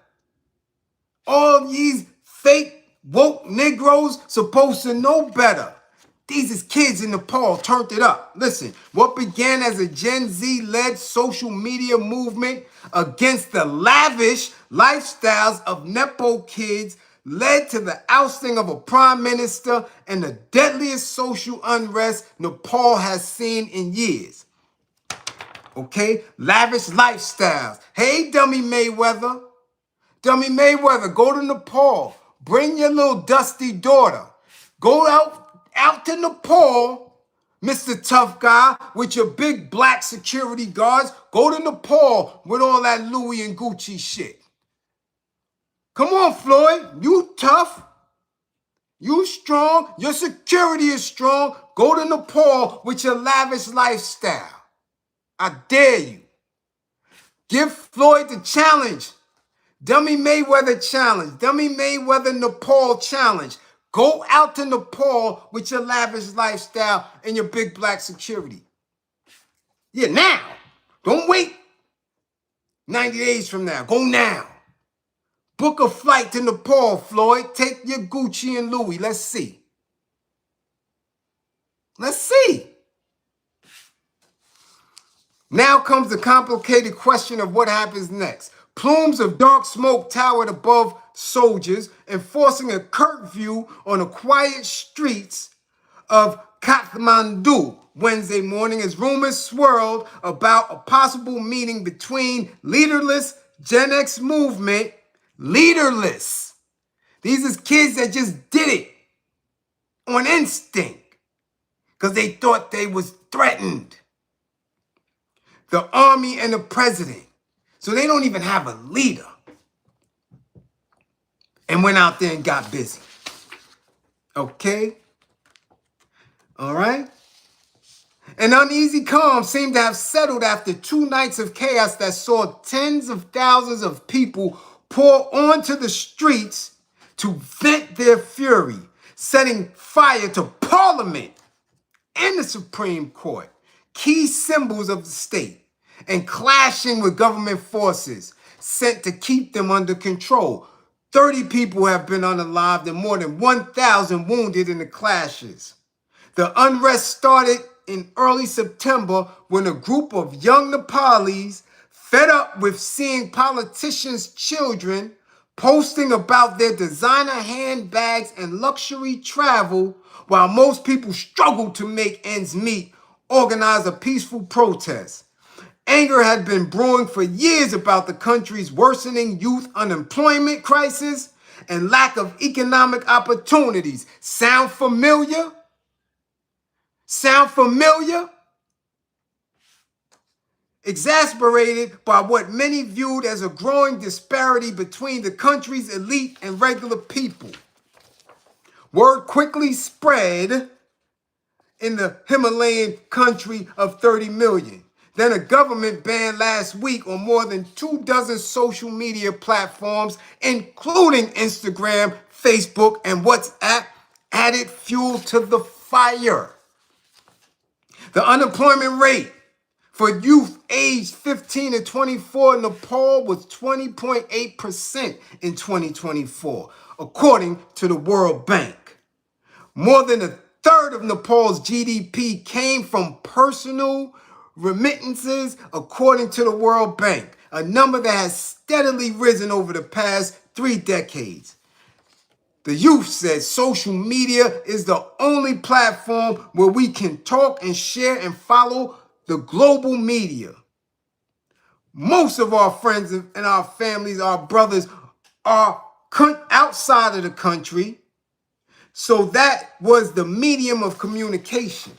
All these fake woke Negroes supposed to know better. These is kids in Nepal turned it up. Listen, what began as a Gen Z-led social media movement against the lavish lifestyles of Nepo kids led to the ousting of a prime minister and the deadliest social unrest Nepal has seen in years. Okay, lavish lifestyles. Hey, Dummy Mayweather. Dummy Mayweather, go to Nepal. Bring your little dusty daughter. Go out to Nepal, Mr. Tough Guy, with your big black security guards. Go to Nepal with all that Louis and Gucci shit. Come on, Floyd. You tough. You strong. Your security is strong. Go to Nepal with your lavish lifestyle. I dare you. Give Floyd the challenge. Dummy Mayweather challenge. Dummy Mayweather Nepal challenge. Go out to Nepal with your lavish lifestyle and your big black security. Yeah, now. Don't wait 90 days from now. Go now. Book a flight to Nepal, Floyd. Take your Gucci and Louis. Let's see. Let's see. Now comes the complicated question of what happens next. Plumes of dark smoke towered above soldiers, enforcing a curfew on the quiet streets of Kathmandu Wednesday morning as rumors swirled about a possible meeting between leaderless Gen X movement. Leaderless. These is kids that just did it on instinct because they thought they was threatened. The army and the president. So they don't even have a leader. And went out there and got busy. Okay? All right? An uneasy calm seemed to have settled after 2 nights of chaos that saw tens of thousands of people pour onto the streets to vent their fury, setting fire to Parliament and the Supreme Court, key symbols of the state, and clashing with government forces sent to keep them under control. 30 people have been unalived and more than 1,000 wounded in the clashes. The unrest started in early September when a group of young Nepalis, fed up with seeing politicians' children posting about their designer handbags and luxury travel while most people struggled to make ends meet, organized a peaceful protest. Anger had been brewing for years about the country's worsening youth unemployment crisis and lack of economic opportunities. Sound familiar? Sound familiar? Exasperated by what many viewed as a growing disparity between the country's elite and regular people. Word quickly spread in the Himalayan country of 30 million. Then a government ban last week on more than 24 social media platforms, including Instagram, Facebook, and WhatsApp added fuel to the fire. The unemployment rate for youth aged 15 to 24 in Nepal was 20.8% in 2024, according to the World Bank. More than a third of Nepal's GDP came from personal remittances, according to the World Bank, a number that has steadily risen over the past 3 decades. The youth said social media is the only platform where we can talk and share and follow the global media. Most of our friends and our families, our brothers, are outside of the country. So that was the medium of communication.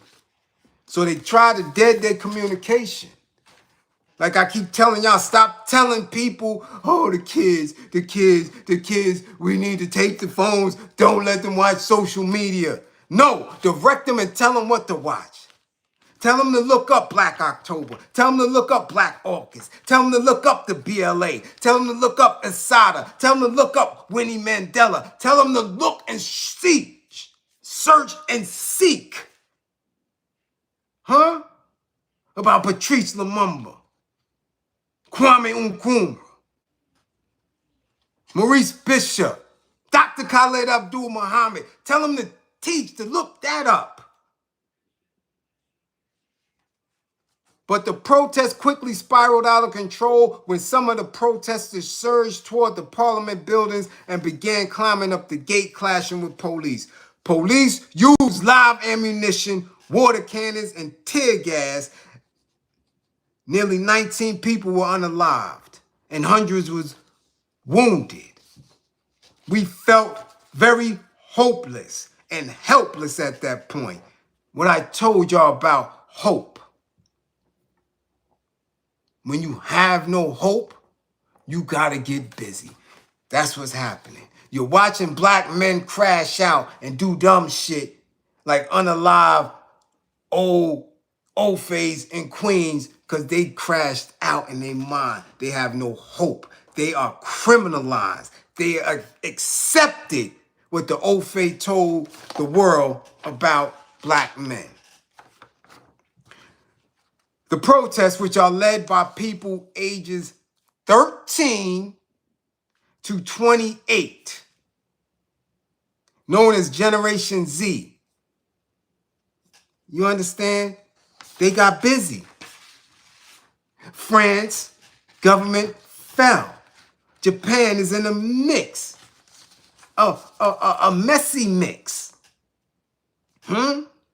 So they tried to dead their communication. Like I keep telling y'all, stop telling people, oh, the kids, we need to take the phones. Don't let them watch social media. No, direct them and tell them what to watch. Tell them to look up Black October. Tell them to look up Black August. Tell them to look up the BLA. Tell them to look up Asada. Tell them to look up Winnie Mandela. Tell them to look and search and seek. About Patrice Lumumba, Kwame Nkrumah, Maurice Bishop, Dr. Khaled Abdul Muhammad. Tell them to teach, to look that up. But the protest quickly spiraled out of control when some of the protesters surged toward the parliament buildings and began climbing up the gate, clashing with police. Police used live ammunition, water cannons, and tear gas. Nearly 19 people were unalived and hundreds was wounded. We felt very hopeless and helpless at that point. What I told y'all about hope. When you have no hope, you gotta get busy. That's what's happening. You're watching black men crash out and do dumb shit like unalive old phase in Queens because they crashed out in their mind. They have no hope. They are criminalized. They are accepted what the old faith told the world about black men. The protests, which are led by people ages 13 to 28, known as Generation Z. You understand? They got busy. France, government fell. Japan is in a mix, a messy mix.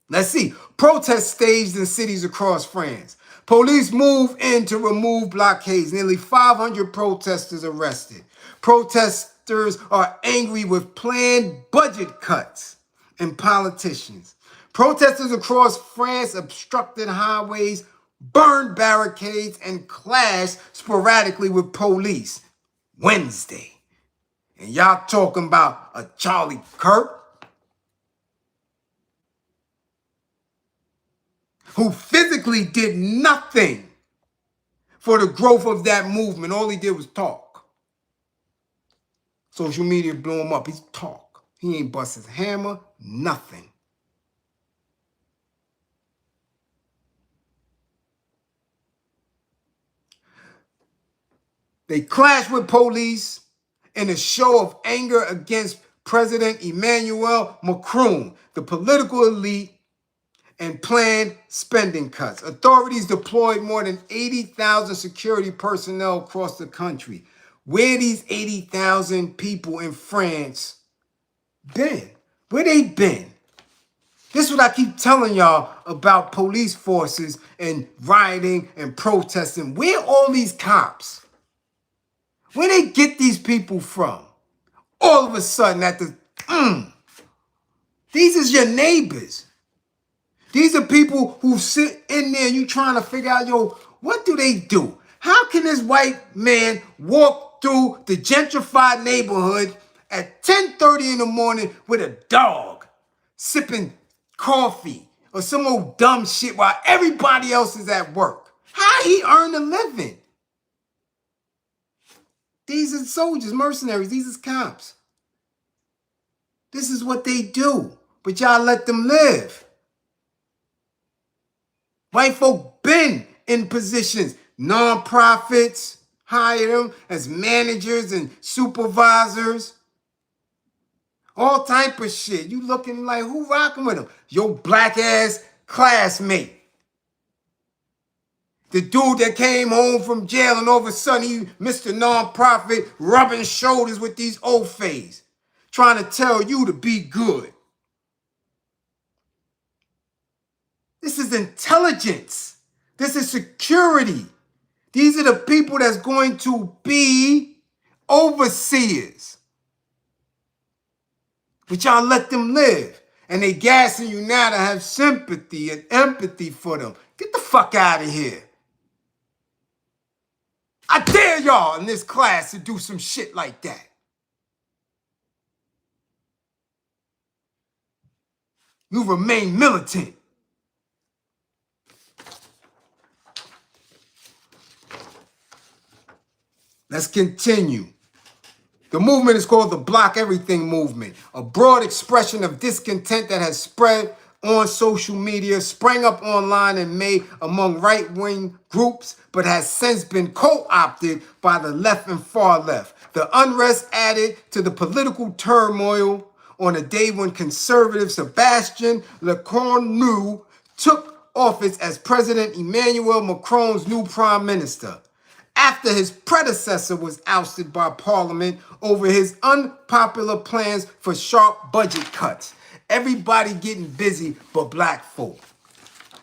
Let's see. Protests staged in cities across France. Police move in to remove blockades. Nearly 500 protesters arrested. Protesters are angry with planned budget cuts and politicians. Protesters across France obstructed highways, burned barricades, and clashed sporadically with police. Wednesday. And y'all talking about a Charlie Kirk who physically did nothing for the growth of that movement. All he did was talk. Social media blew him up. He's talk. He ain't bust his hammer, nothing. They clashed with police in a show of anger against President Emmanuel Macron, the political elite, and planned spending cuts. Authorities deployed more than 80,000 security personnel across the country. Where these 80,000 people in France been? Where they been? This is what I keep telling y'all about police forces and rioting and protesting. Where all these cops? Where they get these people from? All of a sudden at the, these is your neighbors. These are people who sit in there and you trying to figure out, yo, what do they do? How can this white man walk through the gentrified neighborhood at 10:30 in the morning with a dog, sipping coffee or some old dumb shit while everybody else is at work? How he earn a living? These are soldiers, mercenaries. These are cops. This is what they do. But y'all let them live. White folk been in positions. Non-profits hire them as managers and supervisors. All type of shit. You looking like, who rocking with them? Your black ass classmate. The dude that came home from jail and all of a sudden he Mr. Nonprofit rubbing shoulders with these old fays. Trying to tell you to be good. This is intelligence. This is security. These are the people that's going to be overseers. But y'all let them live. And they gassing you now to have sympathy and empathy for them. Get the fuck out of here. I dare y'all in this class to do some shit like that. You remain militant. Let's continue. The movement is called the Block Everything Movement, a broad expression of discontent that has spread on social media, sprang up online and made among right-wing groups, but has since been co-opted by the left and far left. The unrest added to the political turmoil on a day when conservative Sebastian Lecornu took office as President Emmanuel Macron's new prime minister, after his predecessor was ousted by Parliament over his unpopular plans for sharp budget cuts. Everybody getting busy but black folk.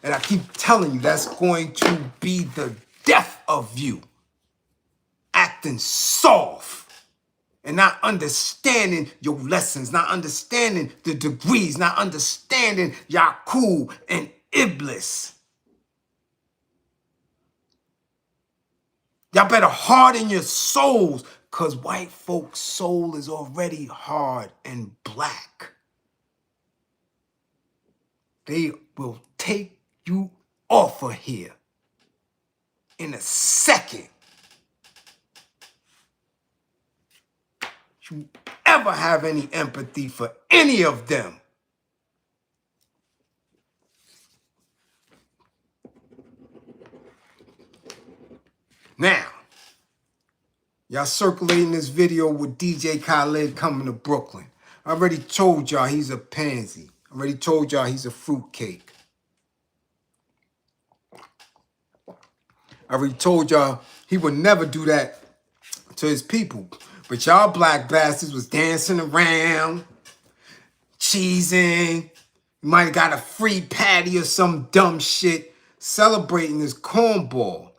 And I keep telling you, that's going to be the death of you. Acting soft and not understanding your lessons, not understanding the degrees, not understanding Yakub and Iblis. Y'all better harden your souls, because white folks' soul is already hard and black. They will take you off of here in a second. You ever have any empathy for any of them? Now, y'all circulating this video with DJ Khaled coming to Brooklyn. I already told y'all he's a pansy. I already told y'all he's a fruitcake. I already told y'all he would never do that to his people. But y'all black bastards was dancing around, cheesing. You might have got a free patty or some dumb shit celebrating this cornball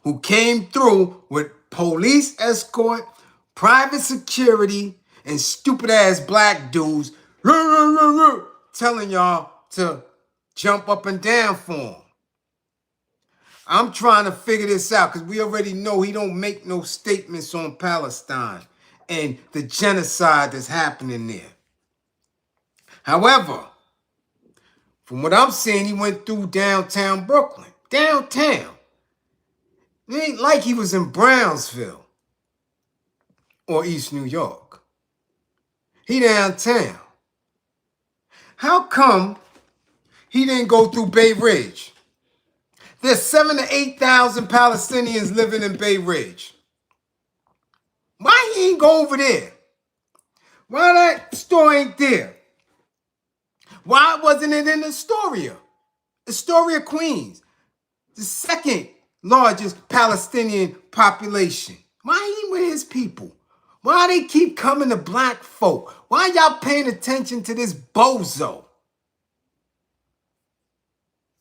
who came through with police escort, private security, and stupid ass black dudes telling y'all to jump up and down for him. I'm trying to figure this out because we already know he don't make no statements on Palestine and the genocide that's happening there. However, from what I'm seeing, he went through downtown Brooklyn. Downtown. It ain't like he was in Brownsville or East New York. He downtown. How come he didn't go through Bay Ridge? There's 7,000 to 8,000 Palestinians living in Bay Ridge. Why he ain't go over there? Why that store ain't there? Why wasn't it in Astoria? Astoria, Queens, the second largest Palestinian population. Why he ain't with his people? Why they keep coming to black folk? Why y'all paying attention to this bozo?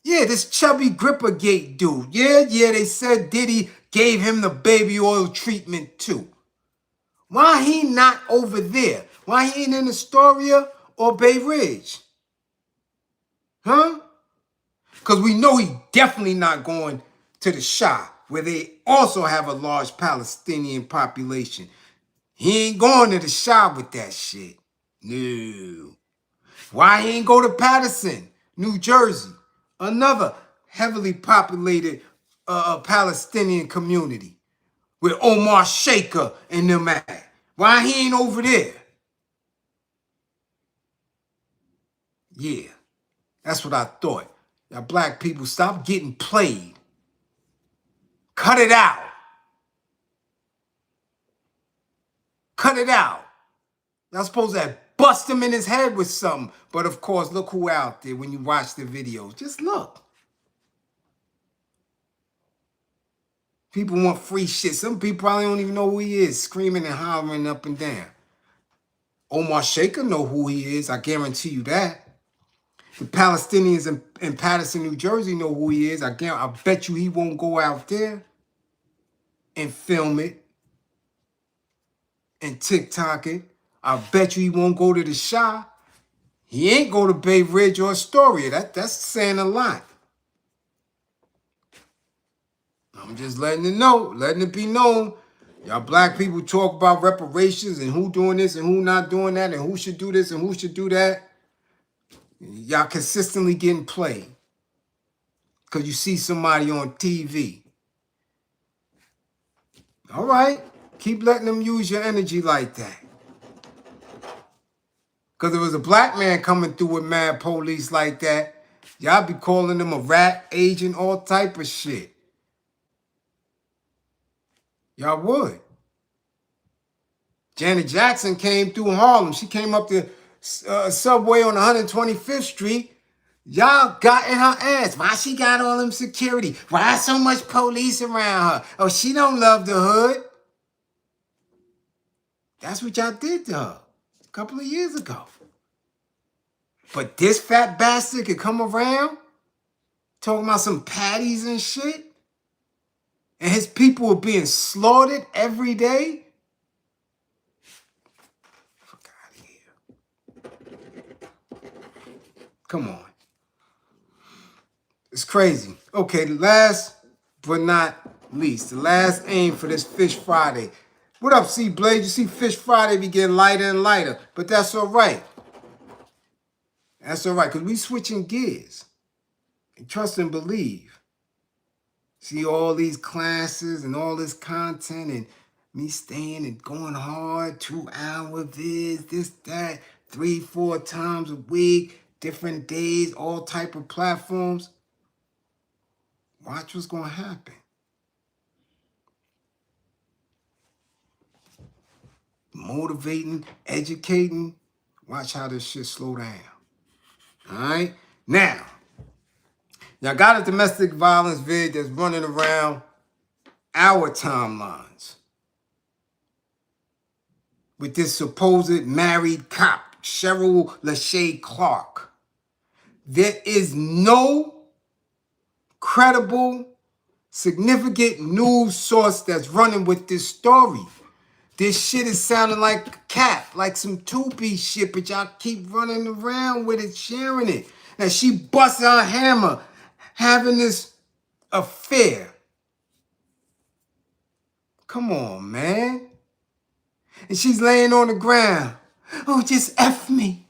Yeah, this chubby Grippergate dude. Yeah, they said Diddy gave him the baby oil treatment too. Why he not over there? Why he ain't in Astoria or Bay Ridge? Huh? Because we know he definitely not going to the Shah, where they also have a large Palestinian population. He ain't going to the Shah with that shit. No. Why he ain't go to Patterson, New Jersey? Another heavily populated Palestinian community with Omar Shaker and them at. Why he ain't over there? Yeah, that's what I thought. Y'all black people, stop getting played. Cut it out. Cut it out. Y'all supposed to bust him in his head with something. But of course, look who out there when you watch the videos. Just look. People want free shit. Some people probably don't even know who he is, screaming and hollering up and down. Omar Shaker know who he is. I guarantee you that. The Palestinians in Patterson, New Jersey know who he is. I bet you he won't go out there and film it and TikTok it. I bet you he won't go to the Shah. He ain't go to Bay Ridge or Astoria. That's saying a lot. I'm just letting it know, letting it be known. Y'all black people talk about reparations and who doing this and who not doing that and who should do this and who should do that. Y'all consistently getting played because you see somebody on TV. All right, keep letting them use your energy like that. Because if it was a black man coming through with mad police like that, y'all be calling him a rat agent, all type of shit. Y'all would. Janet Jackson came through Harlem. She came up the subway on 125th Street. Y'all got in her ass. Why she got all them security? Why so much police around her? Oh, she don't love the hood. That's what y'all did to her a couple of years ago. But this fat bastard could come around talking about some patties and shit, and his people were being slaughtered every day. Fuck out of here. Come on. It's crazy. Okay, last but not least, the last aim for this Fish Friday. What up, C Blaze? You see Fish Friday be getting lighter and lighter, but that's all right. That's all right, because we switching gears. And trust and believe. See all these classes and all this content and me staying and going hard, 2 hours, this, that, 3-4 times a week, different days, all type of platforms. Watch what's going to happen. Motivating, educating. Watch how this shit slow down. All right? Now, y'all got a domestic violence vid that's running around our timelines with this supposed married cop, Cheryl Lachey Clark. There is no credible, significant news source that's running with this story. This shit is sounding like cap, like some 2-piece shit, but y'all keep running around with it, sharing it. Now she busts her hammer, having this affair. Come on, man. And she's laying on the ground. Oh, just F me.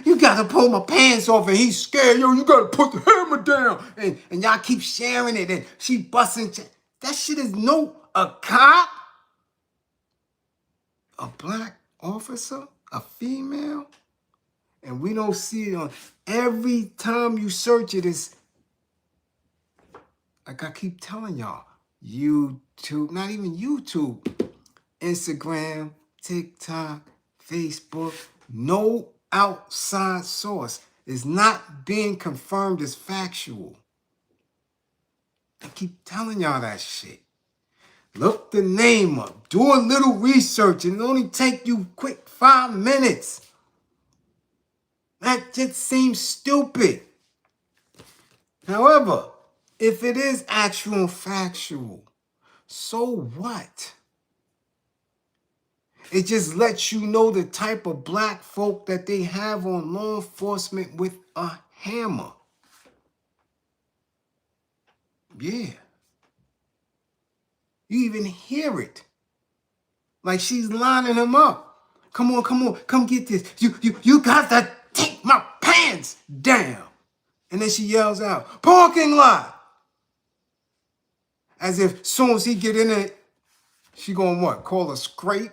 You gotta pull my pants off, and he's scared. Yo, you gotta put the hammer down. And y'all keep sharing it, and she busting. That shit is a cop, a black officer, a female, and we don't see it on. Every time you search it, it's like I keep telling y'all, YouTube, not even YouTube, Instagram, TikTok, Facebook, no outside source is not being confirmed as factual. I keep telling y'all that shit. Look the name up. Do a little research, and it'll only take you quick 5 minutes. That just seems stupid. However, if it is actual and factual, so what? It just lets you know the type of black folk that they have on law enforcement with a hammer. Yeah. You even hear it. Like she's lining him up. Come on, come get this. You got to take my pants down. And then she yells out, parking lot. As if soon as he get in it, she gonna what? Call a scrape?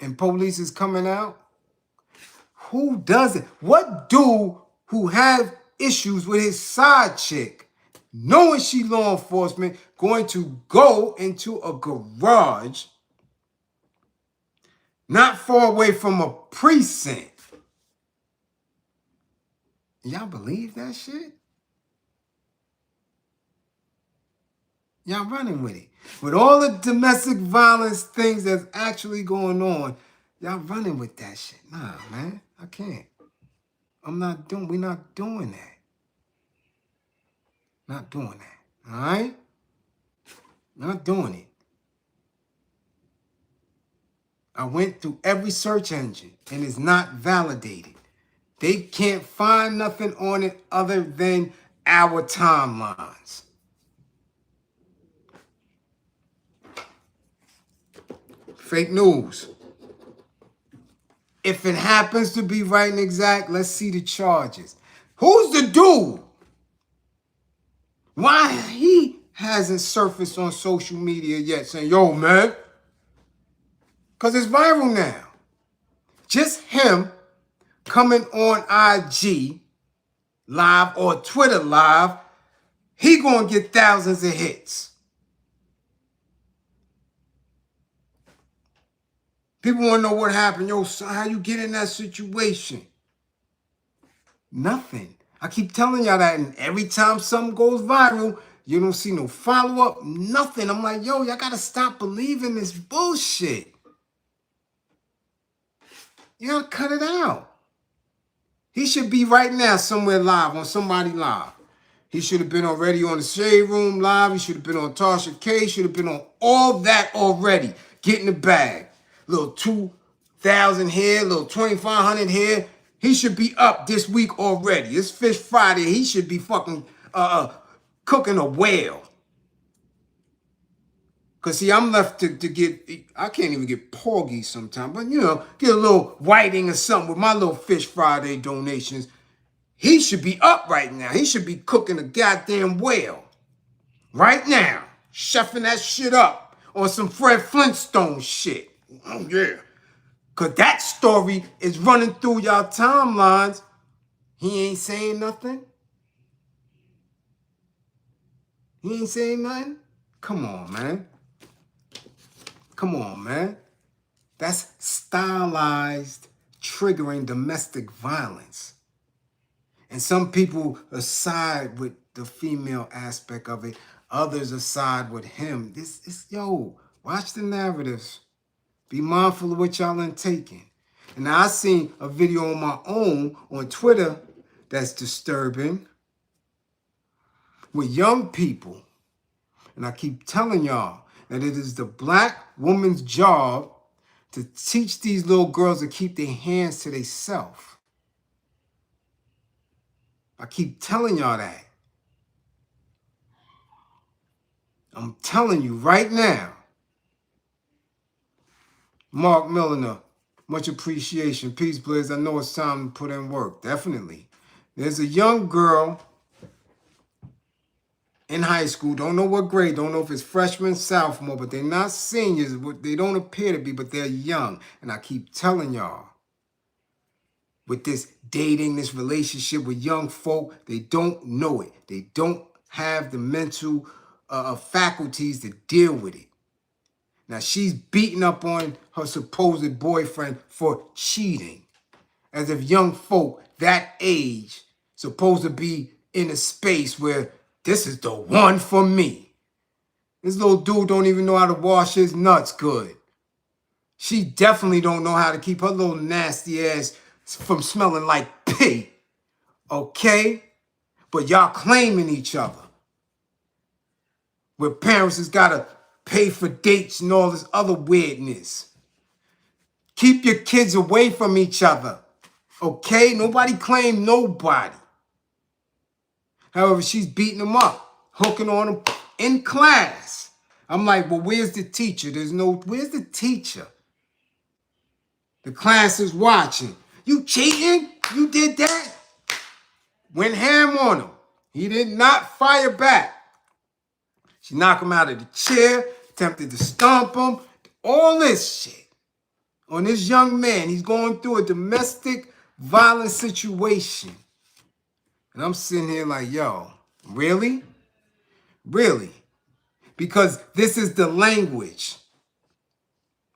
And police is coming out? Who does it? What dude who have issues with his side chick, knowing she law enforcement, going to go into a garage not far away from a precinct? Y'all believe that shit? Y'all running with it. With all the domestic violence things that's actually going on, y'all running with that shit. Nah, man, I can't. We're not doing that. Not doing that. All right? Not doing it. I went through every search engine and it's not validated. They can't find nothing on it other than our timelines. Fake news. If it happens to be right and exact, let's see the charges. Who's the dude? Why he hasn't surfaced on social media yet saying, yo, man? Because it's viral now. Just him coming on IG live or Twitter live, he gonna get thousands of hits. People wanna know what happened. Yo, son, how you get in that situation? Nothing. I keep telling y'all that, and every time something goes viral, you don't see no follow-up, nothing. I'm like, yo, y'all gotta stop believing this bullshit. You gotta cut it out. He should be right now somewhere live, on somebody live. He should have been already on the Shade Room live. He should have been on Tasha K. Should have been on all that already. Get in the bag. Little 2,000 here, little 2,500 here. He should be up this week already. It's Fish Friday. He should be fucking cooking a whale. Because, see, I'm left to get, I can't even get porgy sometimes, but, you know, get a little whiting or something with my little Fish Friday donations. He should be up right now. He should be cooking a goddamn whale right now, chefing that shit up on some Fred Flintstone shit. Oh, yeah. Because that story is running through y'all timelines. He ain't saying nothing. He ain't saying nothing. Come on, man. Come on, man. That's stylized triggering domestic violence. And some people aside with the female aspect of it. Others aside with him. This is, yo, watch the narratives. Be mindful of what y'all intaking. And now I seen a video on my own on Twitter that's disturbing with young people. And I keep telling y'all that it is the black woman's job to teach these little girls to keep their hands to themselves. I keep telling y'all that. I'm telling you right now. Mark Milliner, much appreciation. Peace, Bliz. I know it's time to put in work. Definitely. There's a young girl in high school, don't know what grade, don't know if it's freshman, sophomore, but they're not seniors. They don't appear to be, but they're young. And I keep telling y'all, with this dating, this relationship with young folk, they don't know it. They don't have the mental faculties to deal with it. Now, she's beating up on her supposed boyfriend for cheating. As if young folk that age supposed to be in a space where this is the one for me. This little dude don't even know how to wash his nuts good. She definitely don't know how to keep her little nasty ass from smelling like pee. Okay? But y'all claiming each other. Where parents has got to pay for dates and all this other weirdness. Keep your kids away from each other. Okay? Nobody claim nobody. However, she's beating them up, hooking on them in class. I'm like, well, where's the teacher? Where's the teacher? The class is watching. You cheating? You did that? Went ham on him. He did not fire back. She knocked him out of the chair, attempted to stomp him, all this shit on this young man. He's going through a domestic violent situation. And I'm sitting here like, yo, really? Really? Because this is the language.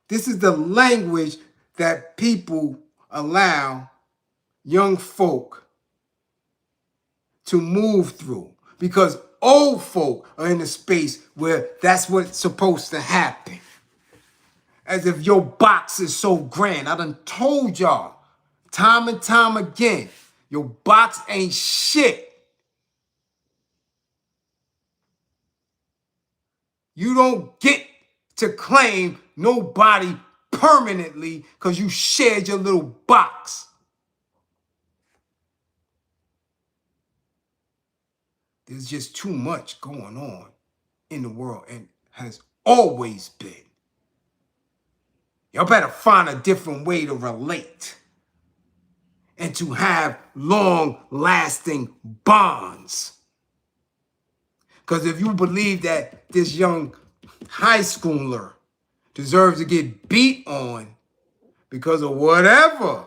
This is the language that people allow young folk to move through. Because old folk are in a space where that's what's supposed to happen. As if your box is so grand. I done told y'all time and time again, your box ain't shit. You don't get to claim nobody permanently because you shared your little box. There's just too much going on in the world and has always been. Y'all better find a different way to relate and to have long-lasting bonds. Because if you believe that this young high schooler deserves to get beat on because of whatever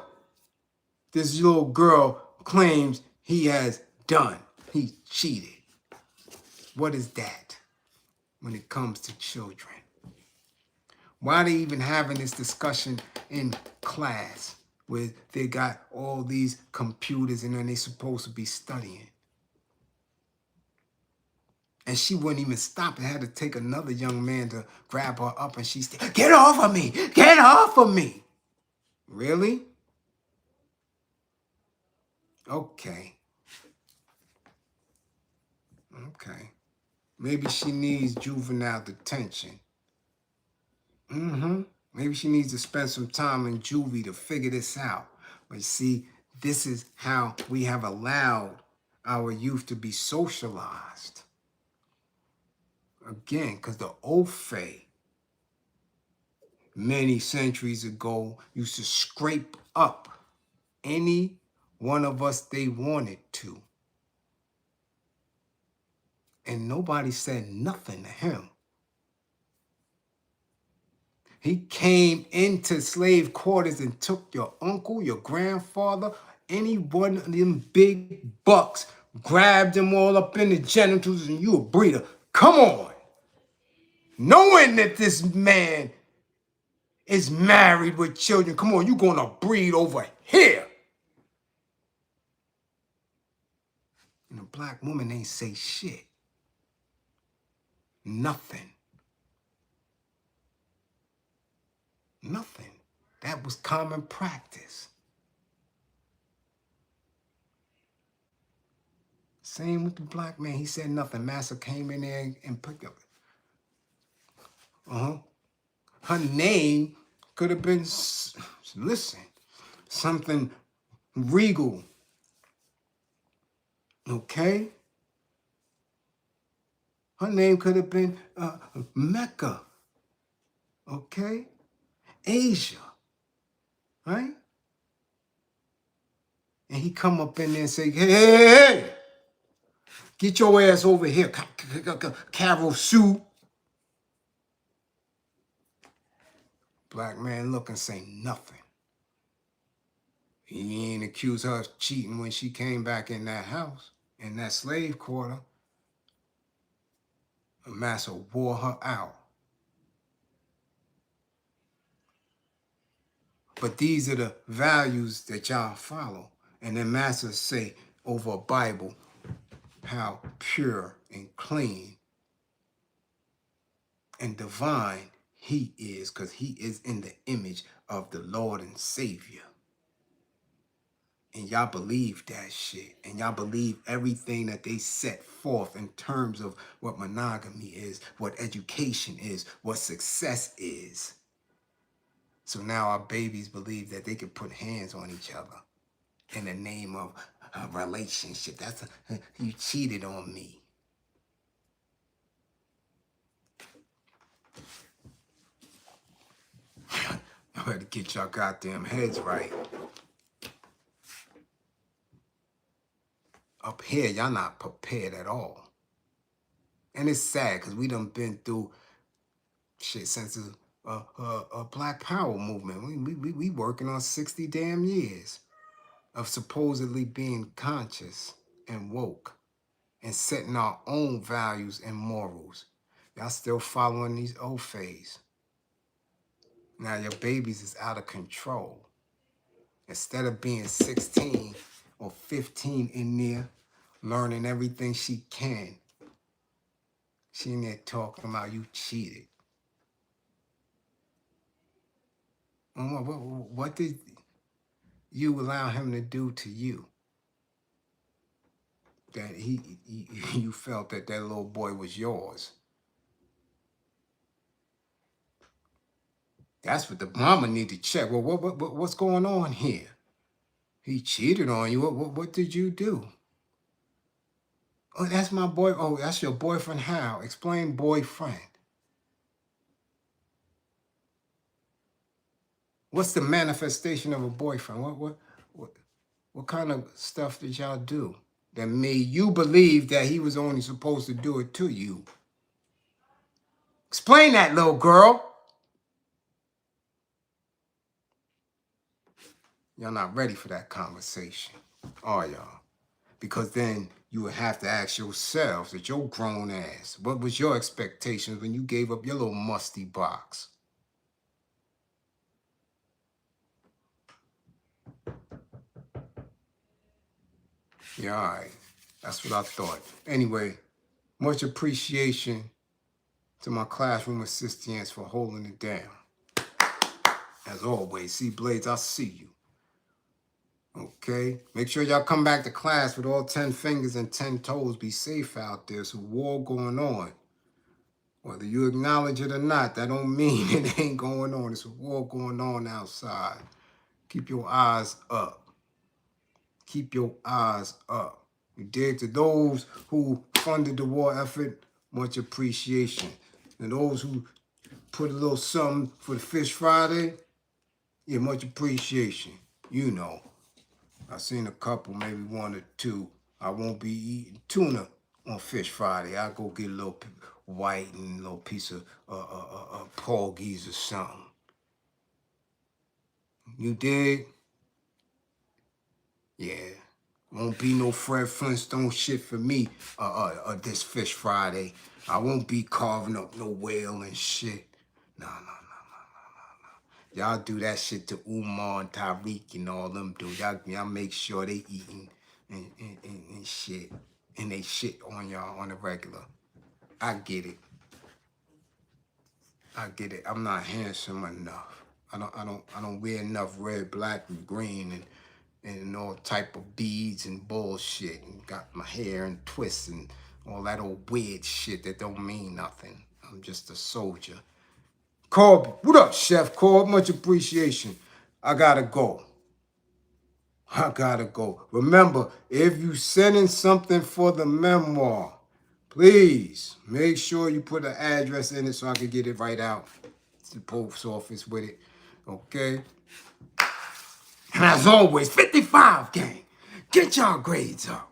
this little girl claims he has done, he cheated. What is that when it comes to children? Why are they even having this discussion in class where they got all these computers and then they supposed to be studying? And she wouldn't even stop. It had to take another young man to grab her up and she said, "Get off of me! Get off of me!" Really? Okay. Okay. Maybe she needs juvenile detention. Maybe she needs to spend some time in juvie to figure this out. But see, this is how we have allowed our youth to be socialized. Again, because the old fae, many centuries ago, used to scrape up any one of us they wanted to. And nobody said nothing to him. He came into slave quarters and took your uncle, your grandfather, any one of them big bucks, grabbed them all up in the genitals, and you a breeder. Come on. Knowing that this man is married with children, come on, you gonna breed over here. And the black woman ain't say shit. Nothing. Nothing. That was common practice. Same with the black man. He said nothing. Massa came in there and picked up. Her name could have been, listen, something regal. Okay? Her name could have been Mecca. Okay? Asia. Right? And he come up in there and say, hey, get your ass over here, Carol Sue. Black man look and say nothing. He ain't accused her of cheating when she came back in that house, in that slave quarter. The master wore her out. But these are the values that y'all follow. And then masters say over a Bible how pure and clean and divine he is, because he is in the image of the Lord and Savior. And y'all believe that shit. And y'all believe everything that they set forth in terms of what monogamy is, what education is, what success is. So now our babies believe that they can put hands on each other in the name of a relationship. You cheated on me. I better get y'all goddamn heads right. Up here, y'all not prepared at all. And it's sad because we done been through shit since the Black Power movement. We working on 60 damn years of supposedly being conscious and woke and setting our own values and morals. Y'all still following these old fays. Now your babies is out of control. Instead of being 16 or 15 in there, learning everything she can, she in there talking about you cheated. What did you allow him to do to you? That you felt that little boy was yours. That's what the mama need to check. Well, what's going on here? He cheated on you. What did you do? Oh, that's my boy. Oh, that's your boyfriend. How? Explain boyfriend. What's the manifestation of a boyfriend? What kind of stuff did y'all do that made you believe that he was only supposed to do it to you? Explain that, little girl. Y'all not ready for that conversation, are y'all? Because then you would have to ask yourselves, at your grown ass, what was your expectations when you gave up your little musty box? Yeah, all right. That's what I thought. Anyway, much appreciation to my classroom assistants for holding it down. As always, see Bliz, I see you. Okay? Make sure y'all come back to class with all 10 fingers and 10 toes. Be safe out there. There's a war going on. Whether you acknowledge it or not, that don't mean it ain't going on. There's a war going on outside. Keep your eyes up. Keep your eyes up. You dig? To those who funded the war effort, much appreciation. And those who put a little something for the Fish Friday, yeah, much appreciation. You know, I've seen a couple, maybe one or two. I won't be eating tuna on Fish Friday. I'll go get a little white and a little piece of porgies or something. You dig? Yeah. Won't be no Fred Flintstone shit for me this Fish Friday. I won't be carving up no whale and shit. No. Y'all do that shit to Umar and Tariq and all them dudes. Y'all make sure they eating and shit. And they shit on y'all on the regular. I get it. I'm not handsome enough. I don't wear enough red, black, and green and all type of beads and bullshit and got my hair and twists and all that old weird shit that don't mean nothing. I'm just a soldier. Corby, what up, Chef Corb? Much appreciation. I gotta go. Remember, if you sending something for the memoir, please make sure you put an address in it so I can get it right out to the post office with it. Okay? And as always, 55 gang, get y'all grades up.